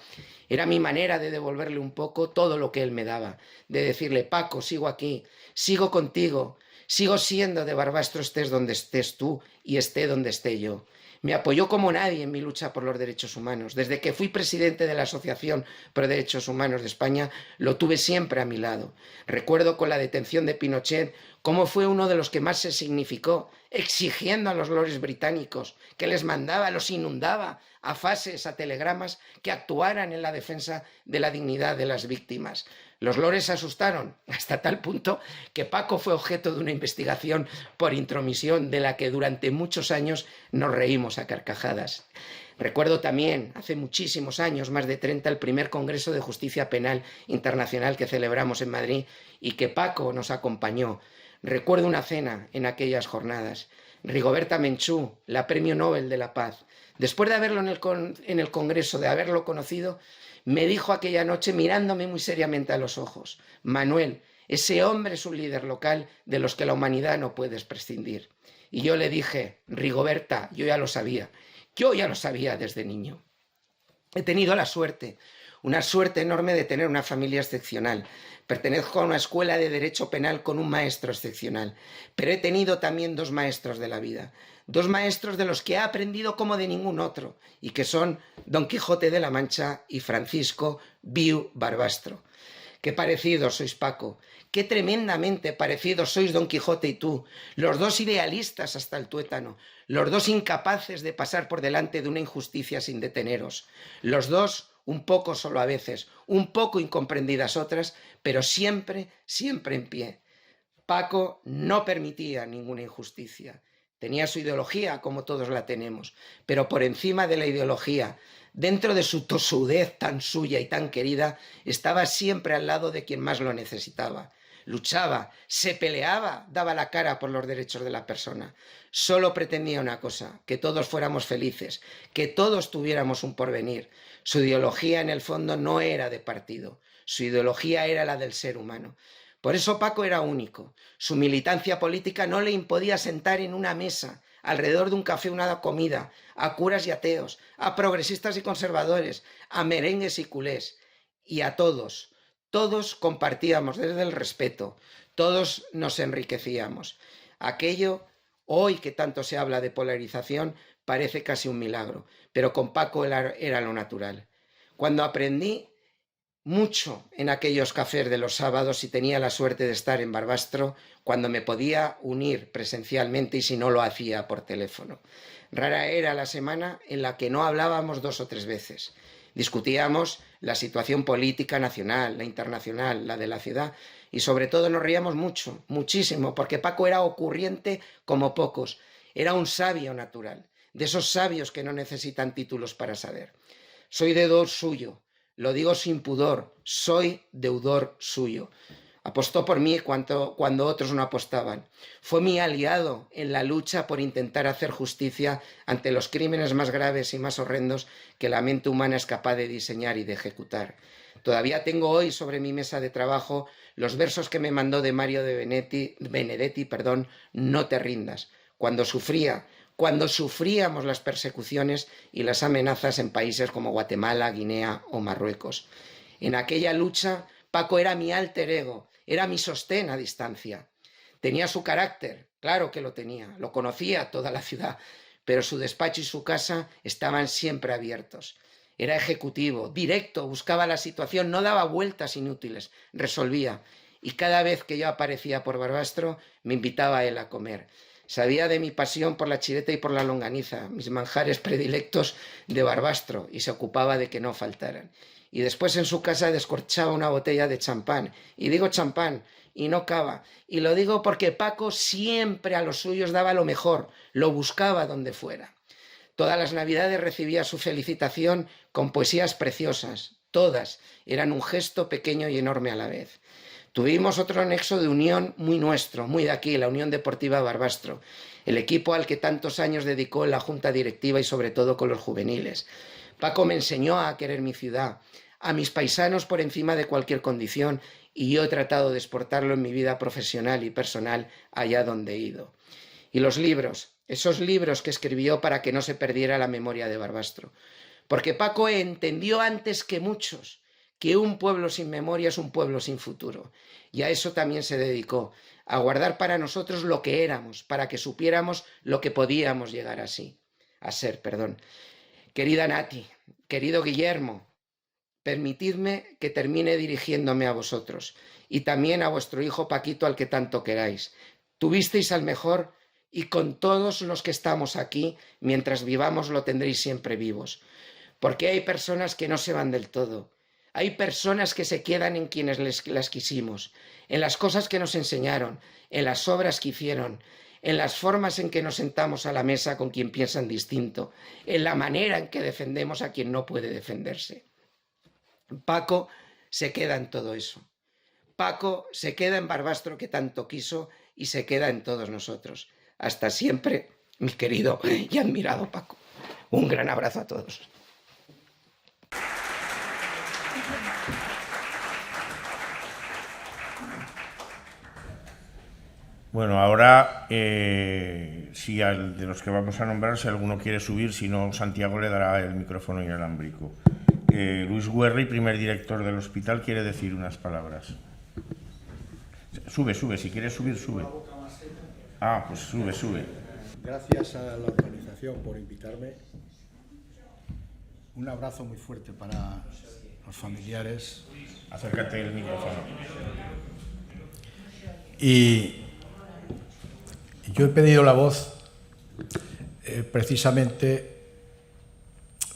era mi manera de devolverle un poco todo lo que él me daba, de decirle: Paco, sigo aquí, sigo contigo, sigo siendo de Barbastro, estés donde estés tú y esté donde esté yo. Me apoyó como nadie en mi lucha por los derechos humanos. Desde que fui presidente de la Asociación Pro Derechos Humanos de España, lo tuve siempre a mi lado. Recuerdo con la detención de Pinochet cómo fue uno de los que más se significó, exigiendo a los lores británicos que les mandaba, los inundaba a fases, a telegramas, que actuaran en la defensa de la dignidad de las víctimas. Los lores se asustaron hasta tal punto que Paco fue objeto de una investigación por intromisión de la que durante muchos años nos reímos a carcajadas. Recuerdo también, hace muchísimos años, más de 30, el primer Congreso de Justicia Penal Internacional que celebramos en Madrid y que Paco nos acompañó. Recuerdo una cena en aquellas jornadas. Rigoberta Menchú, la Premio Nobel de la Paz, después de verlo en el Congreso, de haberlo conocido, me dijo aquella noche, mirándome muy seriamente a los ojos: Manuel, ese hombre es un líder local de los que la humanidad no puede prescindir. Y yo le dije: Rigoberta, yo ya lo sabía desde niño. He tenido la suerte, una suerte enorme de tener una familia excepcional. Pertenezco a una escuela de derecho penal con un maestro excepcional, pero he tenido también 2 maestros de la vida, 2 maestros de los que he aprendido como de ningún otro, y que son Don Quijote de la Mancha y Francisco Viu Barbastro. Qué parecidos sois, Paco, qué tremendamente parecidos sois Don Quijote y tú, los 2 idealistas hasta el tuétano, los 2 incapaces de pasar por delante de una injusticia sin deteneros, los 2 un poco solo a veces, un poco incomprendidas otras, pero siempre, siempre en pie. Paco no permitía ninguna injusticia. Tenía su ideología, como todos la tenemos, pero por encima de la ideología, dentro de su tosudez tan suya y tan querida, estaba siempre al lado de quien más lo necesitaba. Luchaba, se peleaba, daba la cara por los derechos de la persona. Solo pretendía una cosa: que todos fuéramos felices, que todos tuviéramos un porvenir. Su ideología, en el fondo, no era de partido. Su ideología era la del ser humano. Por eso Paco era único. Su militancia política no le impedía sentar en una mesa, alrededor de un café, una comida, a curas y ateos, a progresistas y conservadores, a merengues y culés, y a todos. Todos compartíamos desde el respeto, todos nos enriquecíamos. Aquello, hoy que tanto se habla de polarización, parece casi un milagro, pero con Paco era lo natural. Cuando aprendí mucho en aquellos cafés de los sábados y tenía la suerte de estar en Barbastro, cuando me podía unir presencialmente y si no lo hacía por teléfono. Rara era la semana en la que no hablábamos 2 o 3 veces. Discutíamos la situación política nacional, la internacional, la de la ciudad, y sobre todo nos reíamos mucho, muchísimo, porque Paco era ocurriente como pocos. Era un sabio natural, de esos sabios que no necesitan títulos para saber. Soy deudor suyo, lo digo sin pudor, soy deudor suyo. Apostó por mí cuando otros no apostaban. Fue mi aliado en la lucha por intentar hacer justicia ante los crímenes más graves y más horrendos que la mente humana es capaz de diseñar y de ejecutar. Todavía tengo hoy sobre mi mesa de trabajo los versos que me mandó de Mario de Benedetti, No te rindas, cuando sufríamos las persecuciones y las amenazas en países como Guatemala, Guinea o Marruecos. En aquella lucha, Paco era mi alter ego, era mi sostén a distancia. Tenía su carácter, claro que lo tenía, lo conocía toda la ciudad, pero su despacho y su casa estaban siempre abiertos. Era ejecutivo, directo, buscaba la situación, no daba vueltas inútiles, resolvía. Y cada vez que yo aparecía por Barbastro, me invitaba a él a comer. Sabía de mi pasión por la chireta y por la longaniza, mis manjares predilectos de Barbastro, y se ocupaba de que no faltaran. Y después en su casa descorchaba una botella de champán. Y digo champán, y no cava. Y lo digo porque Paco siempre a los suyos daba lo mejor, lo buscaba donde fuera. Todas las Navidades recibía su felicitación con poesías preciosas. Todas eran un gesto pequeño y enorme a la vez. Tuvimos otro nexo de unión muy nuestro, muy de aquí, la Unión Deportiva Barbastro, el equipo al que tantos años dedicó en la junta directiva y sobre todo con los juveniles. Paco me enseñó a querer mi ciudad, a mis paisanos por encima de cualquier condición, y yo he tratado de exportarlo en mi vida profesional y personal allá donde he ido. Y los libros, esos libros que escribió para que no se perdiera la memoria de Barbastro. Porque Paco entendió antes que muchos que un pueblo sin memoria es un pueblo sin futuro. Y a eso también se dedicó, a guardar para nosotros lo que éramos, para que supiéramos lo que podíamos llegar a ser. Querida Nati, querido Guillermo, permitidme que termine dirigiéndome a vosotros y también a vuestro hijo Paquito, al que tanto queráis. Tuvisteis al mejor y con todos los que estamos aquí, mientras vivamos lo tendréis siempre vivos. Porque hay personas que no se van del todo. Hay personas que se quedan en quienes las quisimos, en las cosas que nos enseñaron, en las obras que hicieron, en las formas en que nos sentamos a la mesa con quien piensan distinto, en la manera en que defendemos a quien no puede defenderse. Paco se queda en todo eso. Paco se queda en Barbastro, que tanto quiso, y se queda en todos nosotros. Hasta siempre, mi querido y admirado Paco. Un gran abrazo a todos. Bueno, ahora, si de los que vamos a nombrar, si alguno quiere subir, si no, Santiago le dará el micrófono inalámbrico. Luis Guerri, primer director del hospital, quiere decir unas palabras. Sube, si quieres subir, sube. Ah, pues sube. Gracias a la organización por invitarme. Un abrazo muy fuerte para los familiares. Acércate el micrófono. Y yo he pedido la voz precisamente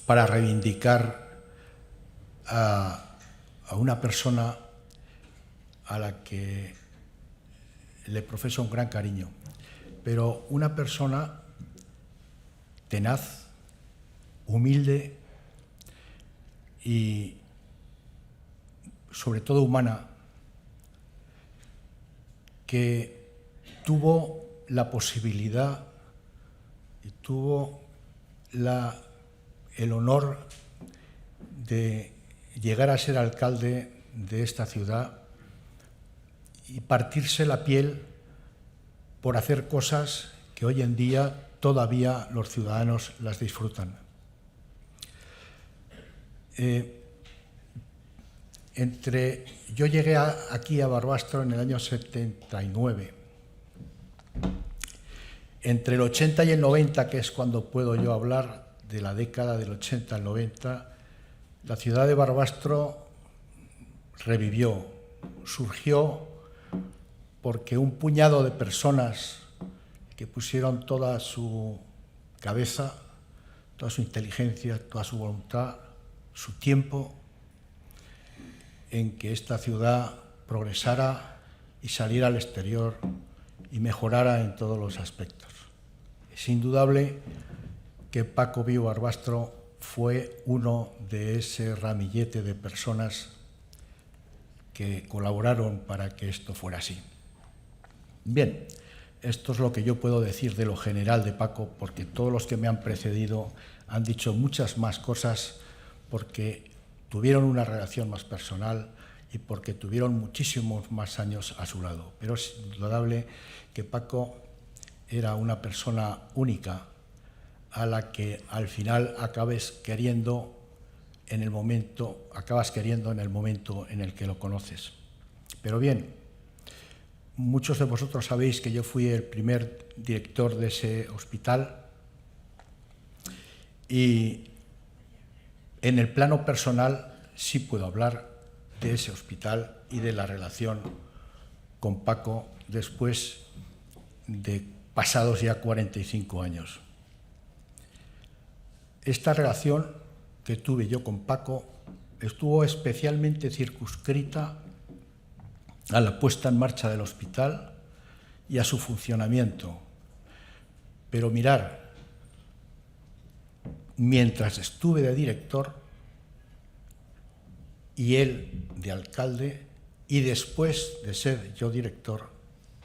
para reivindicar a una persona a la que le profeso un gran cariño, pero una persona tenaz, humilde y sobre todo humana, que tuvo la posibilidad y tuvo el honor de llegar a ser alcalde de esta ciudad y partirse la piel por hacer cosas que hoy en día todavía los ciudadanos las disfrutan. Yo llegué aquí a Barbastro en el año 79. Entre el 80 y el 90, que es cuando puedo yo hablar de la década del 80 al 90, la ciudad de Barbastro revivió, surgió porque un puñado de personas que pusieron toda su cabeza, toda su inteligencia, toda su voluntad, su tiempo, en que esta ciudad progresara y saliera al exterior y mejorara en todos los aspectos. Es indudable que Paco Viu Barbastro fue uno de ese ramillete de personas que colaboraron para que esto fuera así. Bien, esto es lo que yo puedo decir de lo general de Paco, porque todos los que me han precedido han dicho muchas más cosas, porque tuvieron una relación más personal y porque tuvieron muchísimos más años a su lado. Pero es indudable que Paco era una persona única a la que al final acabas queriendo en el momento en el que lo conoces. Pero bien, muchos de vosotros sabéis que yo fui el primer director de ese hospital y en el plano personal sí puedo hablar de ese hospital y de la relación con Paco después de pasados ya 45 años. Esta relación que tuve yo con Paco estuvo especialmente circunscrita a la puesta en marcha del hospital y a su funcionamiento. Pero mirar, mientras estuve de director y él de alcalde, y después de ser yo director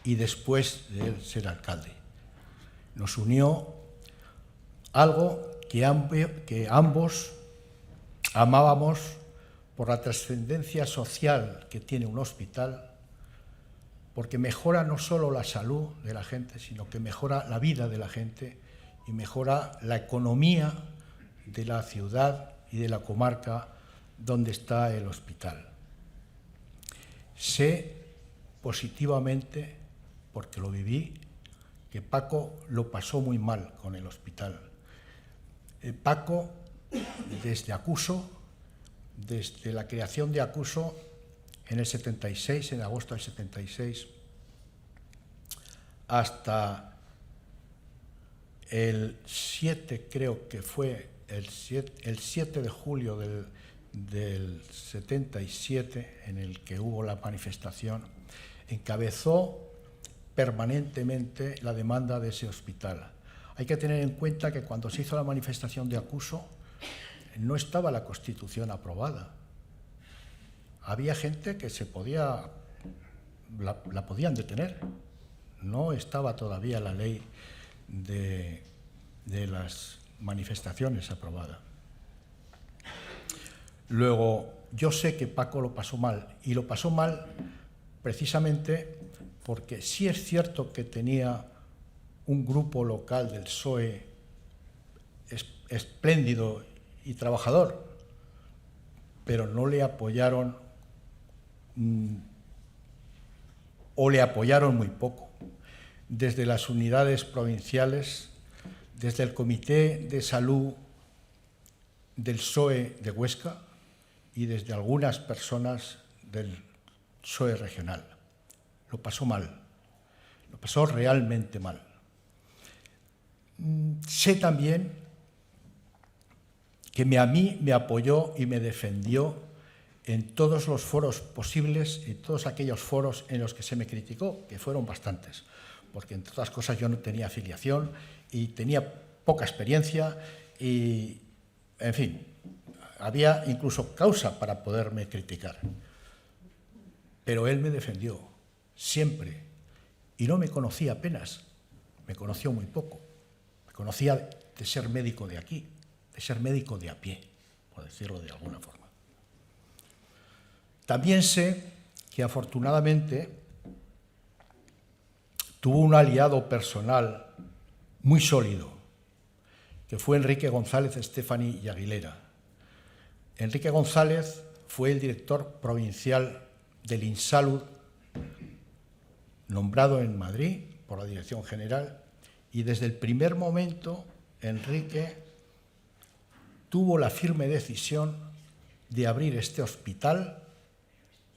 y después de él ser alcalde, nos unió algo que ambos amábamos por la trascendencia social que tiene un hospital, porque mejora no solo la salud de la gente, sino que mejora la vida de la gente y mejora la economía de la ciudad y de la comarca donde está el hospital. Sé positivamente, porque lo viví, que Paco lo pasó muy mal con el hospital. Paco, desde Acuso, desde la creación de Acuso en el 76, en agosto del 76, hasta el 7, creo que fue el 7 de julio del 77, en el que hubo la manifestación, encabezó permanentemente la demanda de ese hospital. Hay que tener en cuenta que cuando se hizo la manifestación de Acuso no estaba la Constitución aprobada. Había gente que la podían detener. No estaba todavía la ley de las manifestaciones aprobada. Luego, yo sé que Paco lo pasó mal, y lo pasó mal precisamente porque sí es cierto que tenía un grupo local del PSOE espléndido y trabajador, pero no le apoyaron o le apoyaron muy poco. Desde las unidades provinciales, desde el Comité de Salud del PSOE de Huesca y desde algunas personas del PSOE regional. Lo pasó mal, lo pasó realmente mal. Sé también que a mí me apoyó y me defendió en todos los foros posibles, en todos aquellos foros en los que se me criticó, que fueron bastantes, porque entre otras cosas yo no tenía afiliación y tenía poca experiencia y, en fin, había incluso causa para poderme criticar. Pero él me defendió, siempre, y no me conocía apenas, me conoció muy poco. Me conocía de ser médico de aquí, de ser médico de a pie, por decirlo de alguna forma. También sé que afortunadamente tuvo un aliado personal muy sólido, que fue Enrique González Estefani y Aguilera. Enrique González fue el director provincial del INSALUD, nombrado en Madrid por la Dirección General, y desde el primer momento Enrique tuvo la firme decisión de abrir este hospital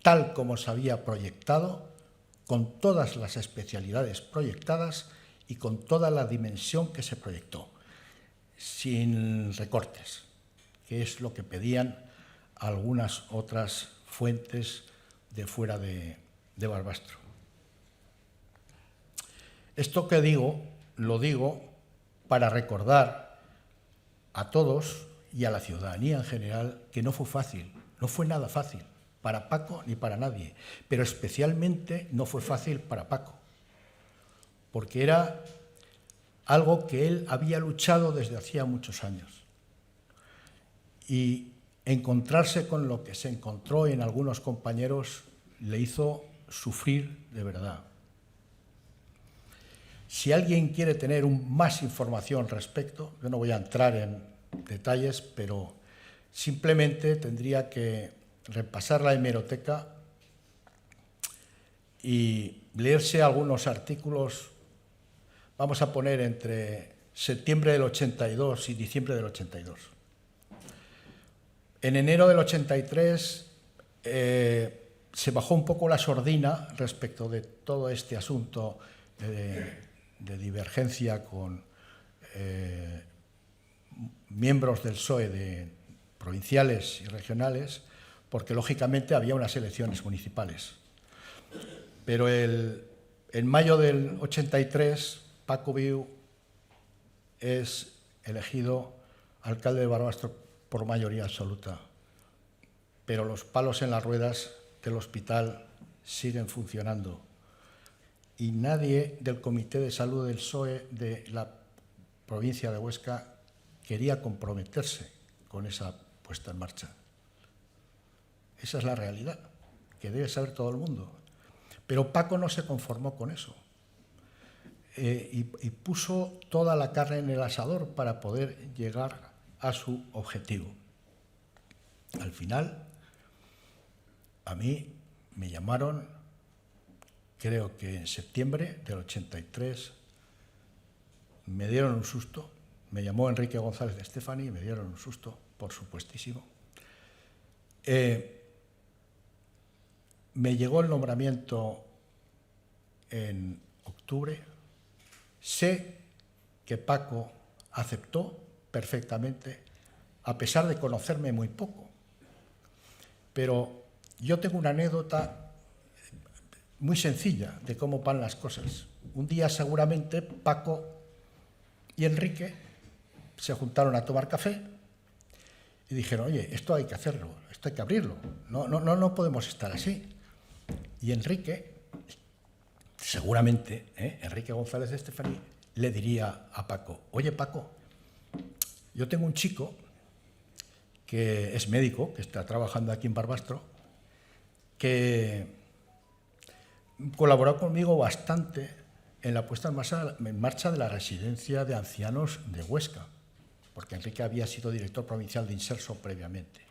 tal como se había proyectado, con todas las especialidades proyectadas y con toda la dimensión que se proyectó, sin recortes, que es lo que pedían algunas otras fuentes de fuera de Barbastro. Esto que digo, lo digo para recordar a todos y a la ciudadanía en general que no fue fácil, no fue nada fácil para Paco ni para nadie, pero especialmente no fue fácil para Paco, porque era algo que él había luchado desde hacía muchos años. Y encontrarse con lo que se encontró en algunos compañeros le hizo sufrir de verdad. Si alguien quiere tener más información respecto, yo no voy a entrar en detalles, pero simplemente tendría que repasar la hemeroteca y leerse algunos artículos, vamos a poner entre septiembre del 82 y diciembre del 82. En enero del 83 se bajó un poco la sordina respecto de todo este asunto de divergencia con miembros del PSOE provinciales y regionales, porque lógicamente había unas elecciones municipales. Pero en mayo del 83, Paco Viu es elegido alcalde de Barbastro por mayoría absoluta, pero los palos en las ruedas del hospital siguen funcionando y nadie del Comité de Salud del PSOE de la provincia de Huesca quería comprometerse con esa puesta en marcha. Esa es la realidad, que debe saber todo el mundo. Pero Paco no se conformó con eso y puso toda la carne en el asador para poder llegar a su objetivo. Al final, a mí me llamaron, creo que en septiembre del 83, me dieron un susto, me llamó Enrique González de Estefani y me dieron un susto, por supuestísimo. Me llegó el nombramiento en octubre. Sé que Paco aceptó perfectamente, a pesar de conocerme muy poco. Pero yo tengo una anécdota muy sencilla de cómo van las cosas. Un día seguramente Paco y Enrique se juntaron a tomar café y dijeron, oye, esto hay que hacerlo, esto hay que abrirlo, no podemos estar así. Y Enrique, seguramente, Enrique González de Estefani, le diría a Paco, oye Paco, yo tengo un chico que es médico, que está trabajando aquí en Barbastro, que colaboró conmigo bastante en la puesta en marcha de la residencia de ancianos de Huesca, porque Enrique había sido director provincial de Inserso previamente.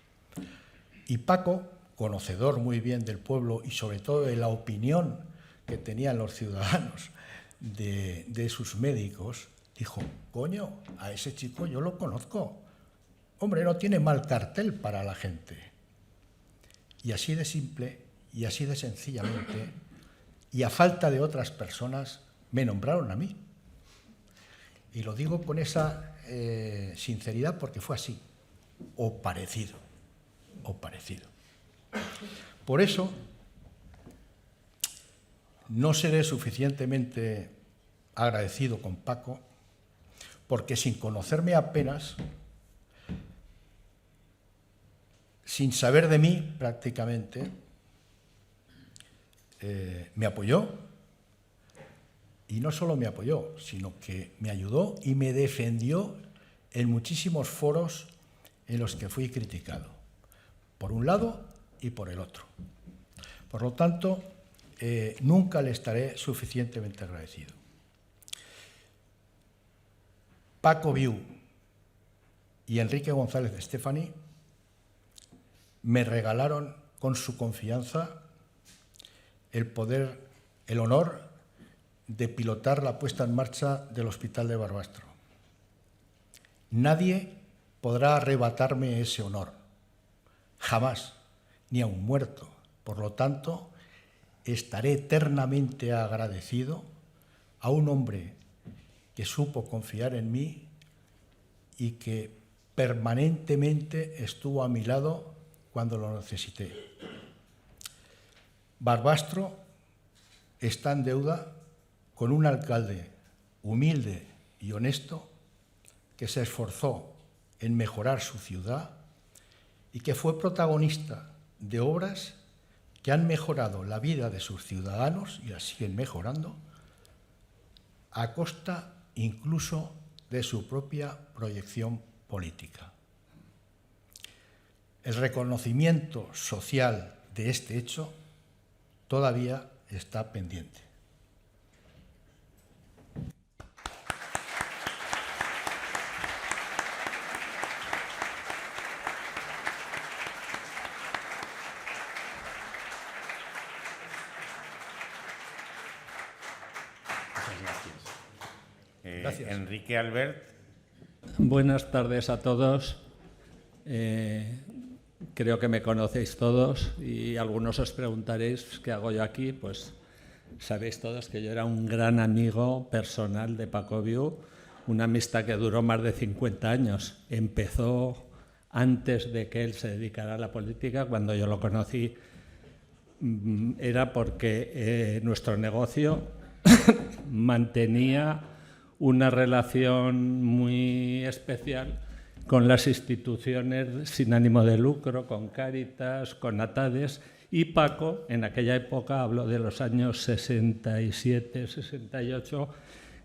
Y Paco, conocedor muy bien del pueblo y sobre todo de la opinión que tenían los ciudadanos de sus médicos, dijo, coño, a ese chico yo lo conozco. Hombre, no tiene mal cartel para la gente. Y así de simple y así de sencillamente, y a falta de otras personas, me nombraron a mí. Y lo digo con esa sinceridad porque fue así, o parecido. Por eso, no seré suficientemente agradecido con Paco, porque sin conocerme apenas, sin saber de mí prácticamente, me apoyó. Y no solo me apoyó, sino que me ayudó y me defendió en muchísimos foros en los que fui criticado, por un lado y por el otro. Por lo tanto, nunca le estaré suficientemente agradecido. Paco Viu y Enrique González de Estefani me regalaron con su confianza el poder, el honor de pilotar la puesta en marcha del Hospital de Barbastro. Nadie podrá arrebatarme ese honor, jamás, ni a un muerto. Por lo tanto, estaré eternamente agradecido a un hombre que supo confiar en mí y que permanentemente estuvo a mi lado cuando lo necesité. Barbastro está en deuda con un alcalde humilde y honesto que se esforzó en mejorar su ciudad y que fue protagonista de obras que han mejorado la vida de sus ciudadanos y la siguen mejorando a costa incluso de su propia proyección política. el reconocimiento social de este hecho todavía está pendiente. Gracias. Enrique Albert. Buenas tardes a todos. Creo que me conocéis todos y algunos os preguntaréis qué hago yo aquí. Pues sabéis todos que yo era un gran amigo personal de Paco Viu, una amistad que duró más de 50 años. Empezó antes de que él se dedicara a la política. Cuando yo lo conocí era porque nuestro negocio mantenía una relación muy especial con las instituciones sin ánimo de lucro, con Cáritas, con Atades, y Paco, en aquella época, hablo de los años 67, 68,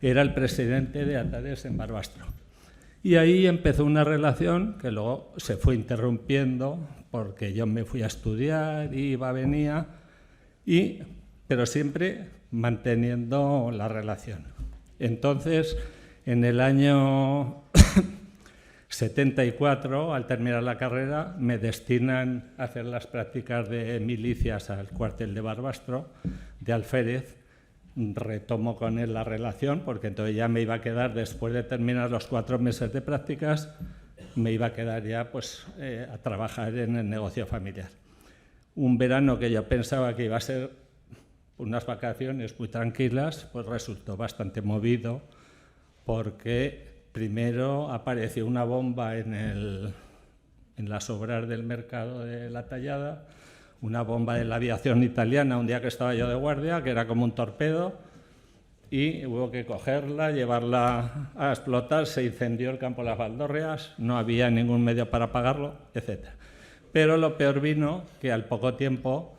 era el presidente de Atades en Barbastro. Y ahí empezó una relación que luego se fue interrumpiendo porque yo me fui a estudiar, iba, venía, pero siempre manteniendo la relación. Entonces, en el año 74, al terminar la carrera, me destinan a hacer las prácticas de milicias al cuartel de Barbastro, de Alférez. Retomo con él la relación, porque entonces ya me iba a quedar, después de terminar los 4 meses de prácticas, me iba a quedar ya pues, a trabajar en el negocio familiar. Un verano que yo pensaba que iba a ser unas vacaciones muy tranquilas, pues resultó bastante movido, porque primero apareció una bomba en las obras del mercado de La Tallada, una bomba de la aviación italiana, un día que estaba yo de guardia, que era como un torpedo, y hubo que cogerla, llevarla a explotar, se incendió el campo de las Valdorreas, no había ningún medio para apagarlo, etc. Pero lo peor vino que al poco tiempo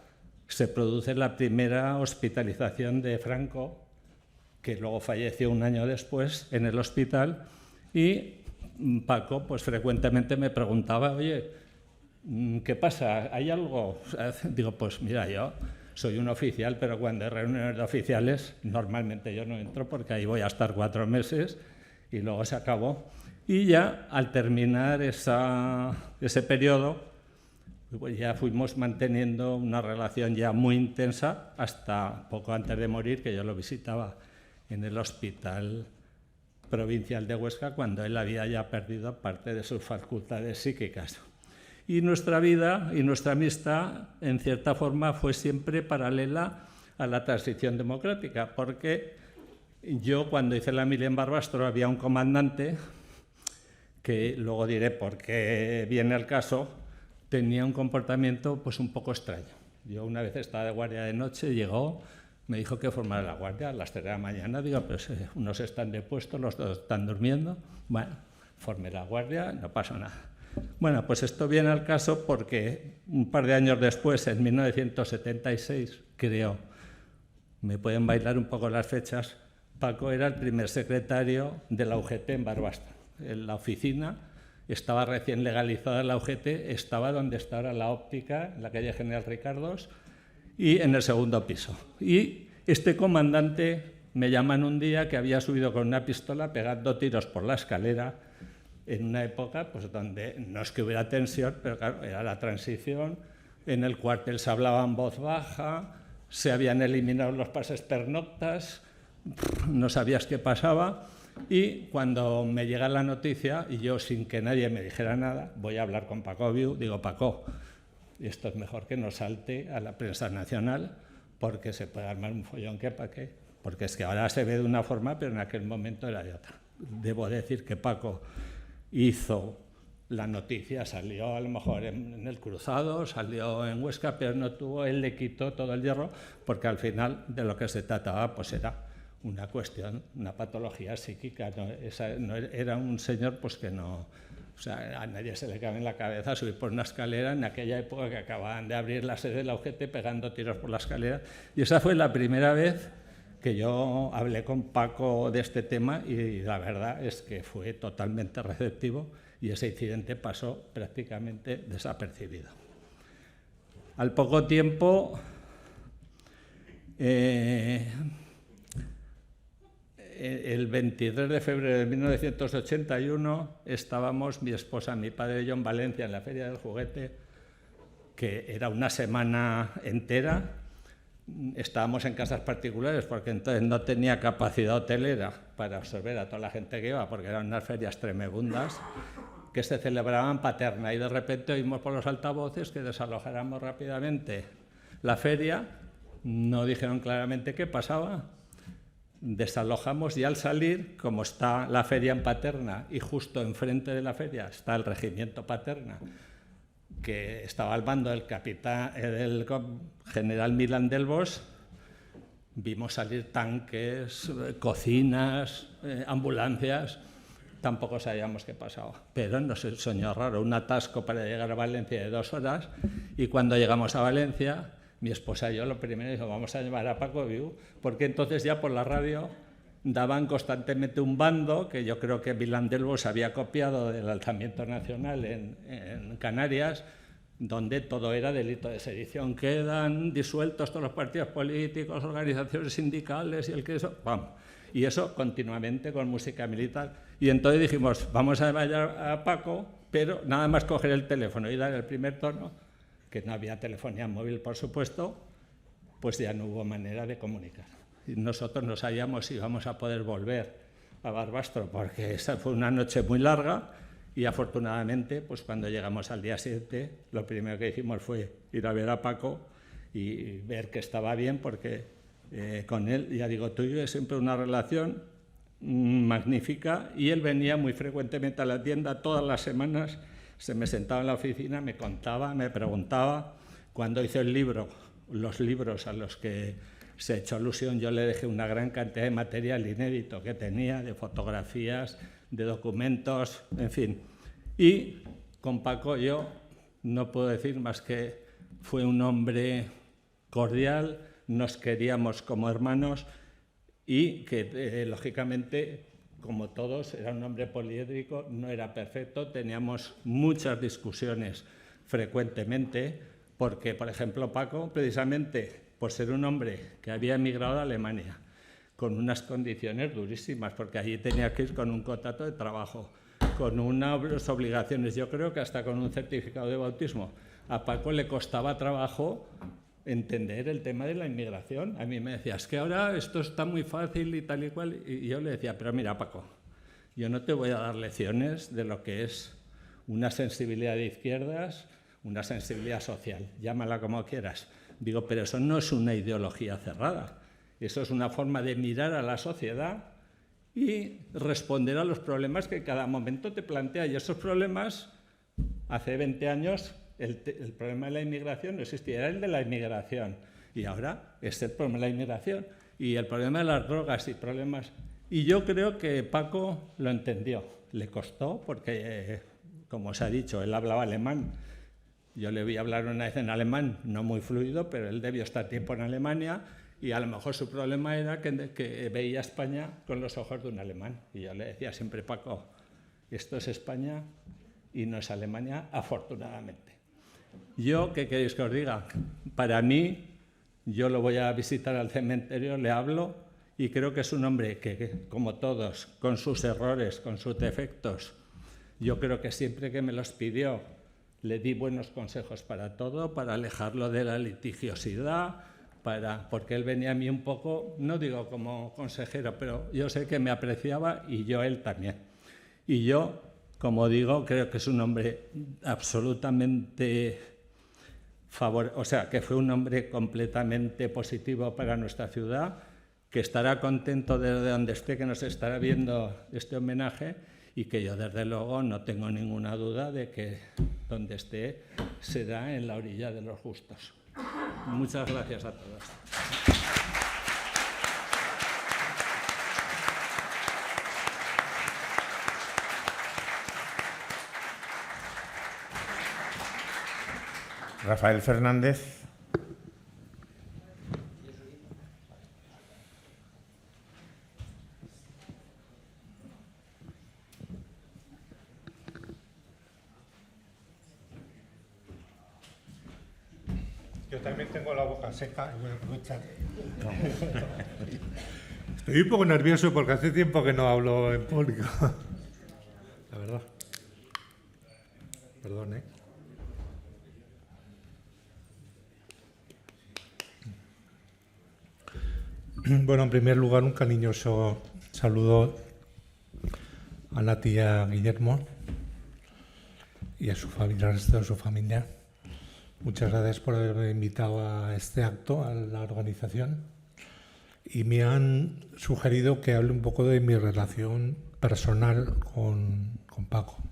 se produce la primera hospitalización de Franco, que luego falleció un año después en el hospital, y Paco pues frecuentemente me preguntaba, oye, ¿qué pasa? ¿Hay algo? Digo, pues mira, yo soy un oficial, pero cuando hay reuniones de oficiales, normalmente yo no entro porque ahí voy a estar 4 meses y luego se acabó. Y ya al terminar ese periodo, pues ya fuimos manteniendo una relación ya muy intensa hasta poco antes de morir, que yo lo visitaba en el Hospital Provincial de Huesca cuando él había ya perdido parte de sus facultades psíquicas. Y nuestra vida y nuestra amistad, en cierta forma, fue siempre paralela a la transición democrática, porque yo, cuando hice la mili en Barbastro, había un comandante que, luego diré por qué viene al caso, tenía un comportamiento pues un poco extraño. Yo una vez estaba de guardia de noche, llegó, me dijo que formara la guardia a las 3 de la mañana. Digo, pero unos están de puesto, los dos están durmiendo. Bueno, formé la guardia, no pasó nada. Bueno, pues esto viene al caso porque un par de años después, en 1976, creo, me pueden bailar un poco las fechas, Paco era el primer secretario de la UGT en Barbastro. En la oficina estaba recién legalizada la UGT, estaba donde está ahora la óptica, en la calle General Ricardos, y en el segundo piso. Y este comandante me llaman un día que había subido con una pistola pegando tiros por la escalera en una época pues, donde no es que hubiera tensión, pero claro, era la transición. En el cuartel se hablaba en voz baja, se habían eliminado los pases pernoctas, no sabías qué pasaba. Y cuando me llega la noticia, y yo sin que nadie me dijera nada, voy a hablar con Paco Viu, digo, Paco, esto es mejor que no salte a la prensa nacional, porque se puede armar un follón que para qué. Porque es que ahora se ve de una forma, pero en aquel momento era de otra. Debo decir que Paco hizo la noticia, salió a lo mejor en el Cruzado, salió en Huesca, pero no tuvo, él le quitó todo el hierro, porque al final de lo que se trataba pues era una cuestión, una patología psíquica. No era un señor pues que no, o sea, a nadie se le cabe en la cabeza subir por una escalera en aquella época que acababan de abrir la sede de la UGT pegando tiros por la escalera. Y esa fue la primera vez que yo hablé con Paco de este tema y la verdad es que fue totalmente receptivo y ese incidente pasó prácticamente desapercibido. Al poco tiempo, el 23 de febrero de 1981 estábamos mi esposa, mi padre y yo en Valencia, en la Feria del Juguete, que era una semana entera. Estábamos en casas particulares porque entonces no tenía capacidad hotelera para absorber a toda la gente que iba, porque eran unas ferias tremebundas que se celebraban en Paterna, y de repente oímos por los altavoces que desalojáramos rápidamente la feria. No dijeron claramente qué pasaba. Desalojamos, y al salir, como está la feria en Paterna y justo enfrente de la feria está el regimiento Paterna, que estaba al mando del general Milán del Bosch, vimos salir tanques, cocinas, ambulancias. Tampoco sabíamos qué pasaba, pero nos soñó raro, un atasco para llegar a Valencia de 2 horas, y cuando llegamos a Valencia, mi esposa y yo lo primero dijo, vamos a llevar a Paco Viu, porque entonces ya por la radio daban constantemente un bando, que yo creo que Milán del Bosch había copiado del alzamiento nacional en Canarias, donde todo era delito de sedición. Quedan disueltos todos los partidos políticos, organizaciones sindicales y el que eso, ¡pam! Y eso continuamente con música militar. Y entonces dijimos, vamos a llevar a Paco, pero nada más coger el teléfono y dar el primer tono, que no había telefonía móvil, por supuesto, pues ya no hubo manera de comunicar. Y nosotros no sabíamos si íbamos a poder volver a Barbastro, porque esa fue una noche muy larga, y afortunadamente, pues cuando llegamos al día 7, lo primero que hicimos fue ir a ver a Paco y ver que estaba bien, porque con él, ya digo, tuve siempre una relación magnífica, y él venía muy frecuentemente a la tienda todas las semanas, se me sentaba en la oficina, me contaba, me preguntaba. Cuando hice el libro, los libros a los que se echó alusión, yo le dejé una gran cantidad de material inédito que tenía, de fotografías, de documentos, en fin. Y con Paco yo no puedo decir más que fue un hombre cordial, nos queríamos como hermanos, y que lógicamente, como todos, era un hombre poliédrico, no era perfecto, teníamos muchas discusiones frecuentemente, porque, por ejemplo, Paco, precisamente por ser un hombre que había emigrado a Alemania, con unas condiciones durísimas, porque allí tenía que ir con un contrato de trabajo, con unas obligaciones, yo creo que hasta con un certificado de bautismo. A Paco le costaba trabajo entender el tema de la inmigración. A mí me decía, es que ahora esto está muy fácil y tal y cual, y yo le decía, pero mira, Paco, yo no te voy a dar lecciones de lo que es una sensibilidad de izquierdas, una sensibilidad social, llámala como quieras. Digo, pero eso no es una ideología cerrada, eso es una forma de mirar a la sociedad y responder a los problemas que cada momento te plantea. Y esos problemas, hace 20 años, el problema de la inmigración no existía, era el de la inmigración. Y ahora es el problema de la inmigración y el problema de las drogas y problemas. Y yo creo que Paco lo entendió. Le costó porque, como os ha dicho, él hablaba alemán. Yo le vi hablar una vez en alemán, no muy fluido, pero él debió estar tiempo en Alemania, y a lo mejor su problema era que veía España con los ojos de un alemán. Y yo le decía siempre, Paco, esto es España y no es Alemania, afortunadamente. Yo, ¿qué queréis que os diga? Para mí, yo lo voy a visitar al cementerio, le hablo, y creo que es un hombre que, como todos, con sus errores, con sus defectos, yo creo que siempre que me los pidió, le di buenos consejos para todo, para alejarlo de la litigiosidad, porque él venía a mí un poco, no digo como consejero, pero yo sé que me apreciaba y yo él también. Y yo, como digo, creo que es un hombre absolutamente o sea, que fue un hombre completamente positivo para nuestra ciudad, que estará contento de donde esté, que nos estará viendo este homenaje, y que yo desde luego no tengo ninguna duda de que donde esté será en la orilla de los justos. Muchas gracias a todos. Rafael Fernández. Yo también tengo la boca seca y voy a aprovechar. Estoy un poco nervioso porque hace tiempo que no hablo en público. La verdad. Perdón, ¿eh? Bueno, en primer lugar, un cariñoso saludo a Nati y a Guillermo y a su familia, al resto de su familia. Muchas gracias por haberme invitado a este acto, a la organización. Y me han sugerido que hable un poco de mi relación personal con Paco.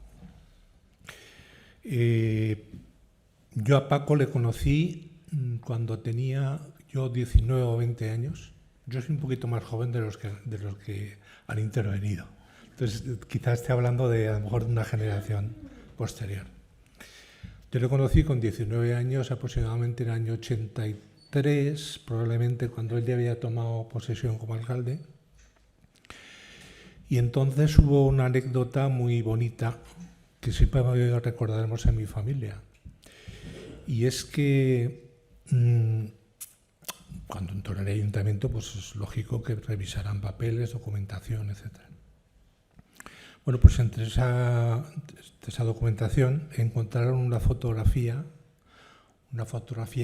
Yo a Paco le conocí cuando tenía yo 19 o 20 años. Yo soy un poquito más joven de los que han intervenido. Entonces, quizás esté hablando de, a lo mejor, de una generación posterior. Yo le conocí con 19 años, aproximadamente en el año 83, probablemente cuando él ya había tomado posesión como alcalde. Y entonces hubo una anécdota muy bonita que siempre recordaremos en mi familia. Y es que cuando entró en el ayuntamiento, pues es lógico que revisaran papeles, documentación, etc. Bueno, pues entre esa documentación encontraron una fotografía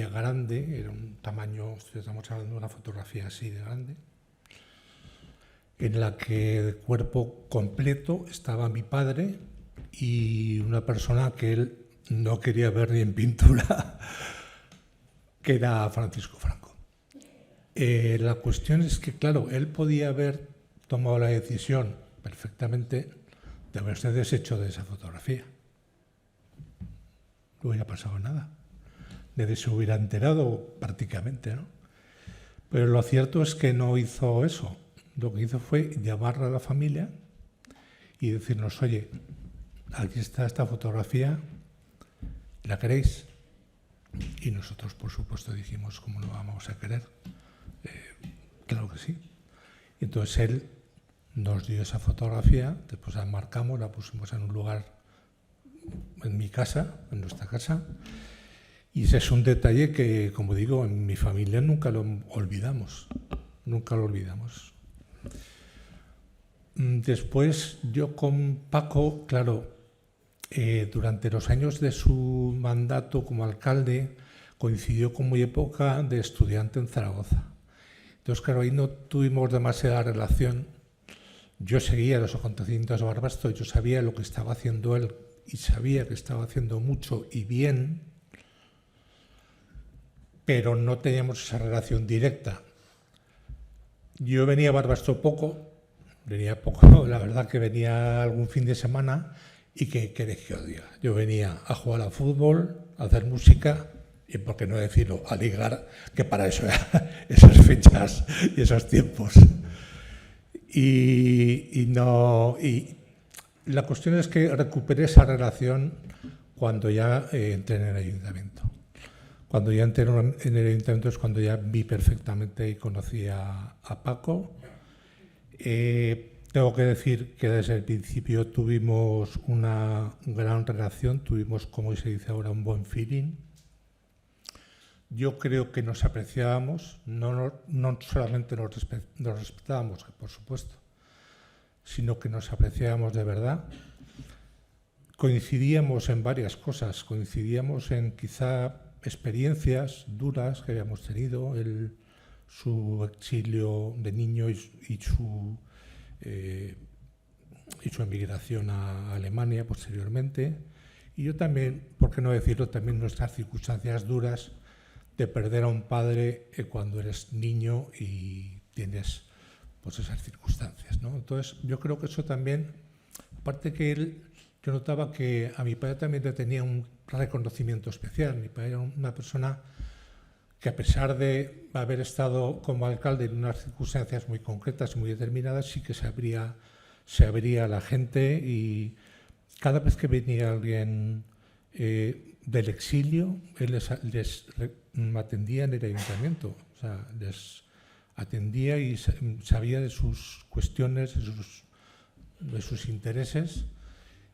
grande, era un tamaño, estamos hablando de una fotografía así de grande, en la que de cuerpo completo estaba mi padre y una persona que él no quería ver ni en pintura, que era Francisco Franco. La cuestión es que, claro, él podía haber tomado la decisión perfectamente de haberse deshecho de esa fotografía. No hubiera pasado nada. Nadie se hubiera enterado prácticamente, ¿no? Pero lo cierto es que no hizo eso. Lo que hizo fue llamar a la familia y decirnos, oye, aquí está esta fotografía, ¿la queréis? Y nosotros, por supuesto, dijimos, ¿cómo lo vamos a querer? Claro que sí. Y entonces él nos dio esa fotografía, después la enmarcamos, la pusimos en un lugar en mi casa, en nuestra casa, y ese es un detalle que, como digo, en mi familia nunca lo olvidamos, nunca lo olvidamos. Después yo con Paco, claro, durante los años de su mandato como alcalde coincidió con mi época de estudiante en Zaragoza. Entonces, claro, ahí no tuvimos demasiada relación. Yo seguía los acontecimientos de Barbastro, yo sabía lo que estaba haciendo él y sabía que estaba haciendo mucho y bien, pero no teníamos esa relación directa. Yo venía a Barbastro poco, la verdad que venía algún fin de semana y ¿qué queréis que os diga? Yo venía a jugar al fútbol, a hacer música y, por qué no decirlo, a ligar, que para eso eran esas fechas y esos tiempos. Y la cuestión es que recuperé esa relación cuando ya entré en el ayuntamiento. Cuando ya entré en el ayuntamiento es cuando ya vi perfectamente y conocí a Paco. Tengo que decir que desde el principio tuvimos una gran relación, tuvimos, como se dice ahora, un buen feeling. Yo creo que nos apreciábamos, no solamente nos respetábamos, por supuesto, sino que nos apreciábamos de verdad. Coincidíamos en varias cosas, coincidíamos en quizá experiencias duras que habíamos tenido, su exilio de niño y su emigración a Alemania posteriormente, y yo también, por qué no decirlo, también nuestras circunstancias duras de perder a un padre cuando eres niño y tienes pues esas circunstancias, ¿no? Entonces yo creo que eso también, aparte que yo notaba que a mi padre también le tenía un reconocimiento especial. Mi padre era una persona que, a pesar de haber estado como alcalde en unas circunstancias muy concretas y muy determinadas, sí que se abría a la gente, y cada vez que venía alguien del exilio, él les atendía en el ayuntamiento, o sea, les atendía y sabía de sus cuestiones, de sus intereses,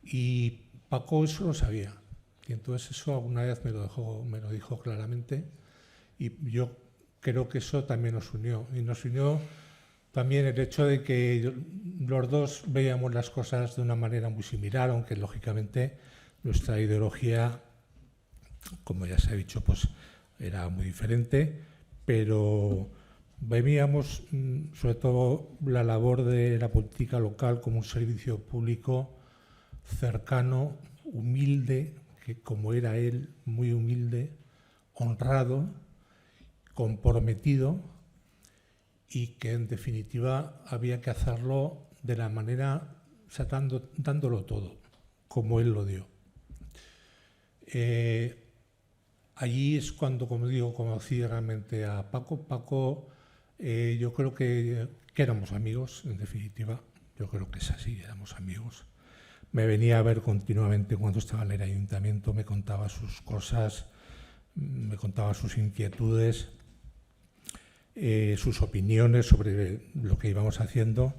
y Paco eso lo sabía. Y entonces eso alguna vez me lo dijo claramente, Y yo creo que eso también nos unió. Y nos unió también el hecho de que los dos veíamos las cosas de una manera muy similar, aunque lógicamente nuestra ideología, como ya se ha dicho, pues era muy diferente, pero veíamos sobre todo la labor de la política local como un servicio público cercano, humilde, que como era él, muy humilde, honrado, comprometido, y que en definitiva había que hacerlo de la manera, o sea, dándolo todo, como él lo dio. Allí es cuando, como digo, conocí realmente a Paco. Paco, yo creo que éramos amigos, en definitiva. Yo creo que es así, éramos amigos. Me venía a ver continuamente cuando estaba en el ayuntamiento, me contaba sus cosas, me contaba sus inquietudes, sus opiniones sobre lo que íbamos haciendo,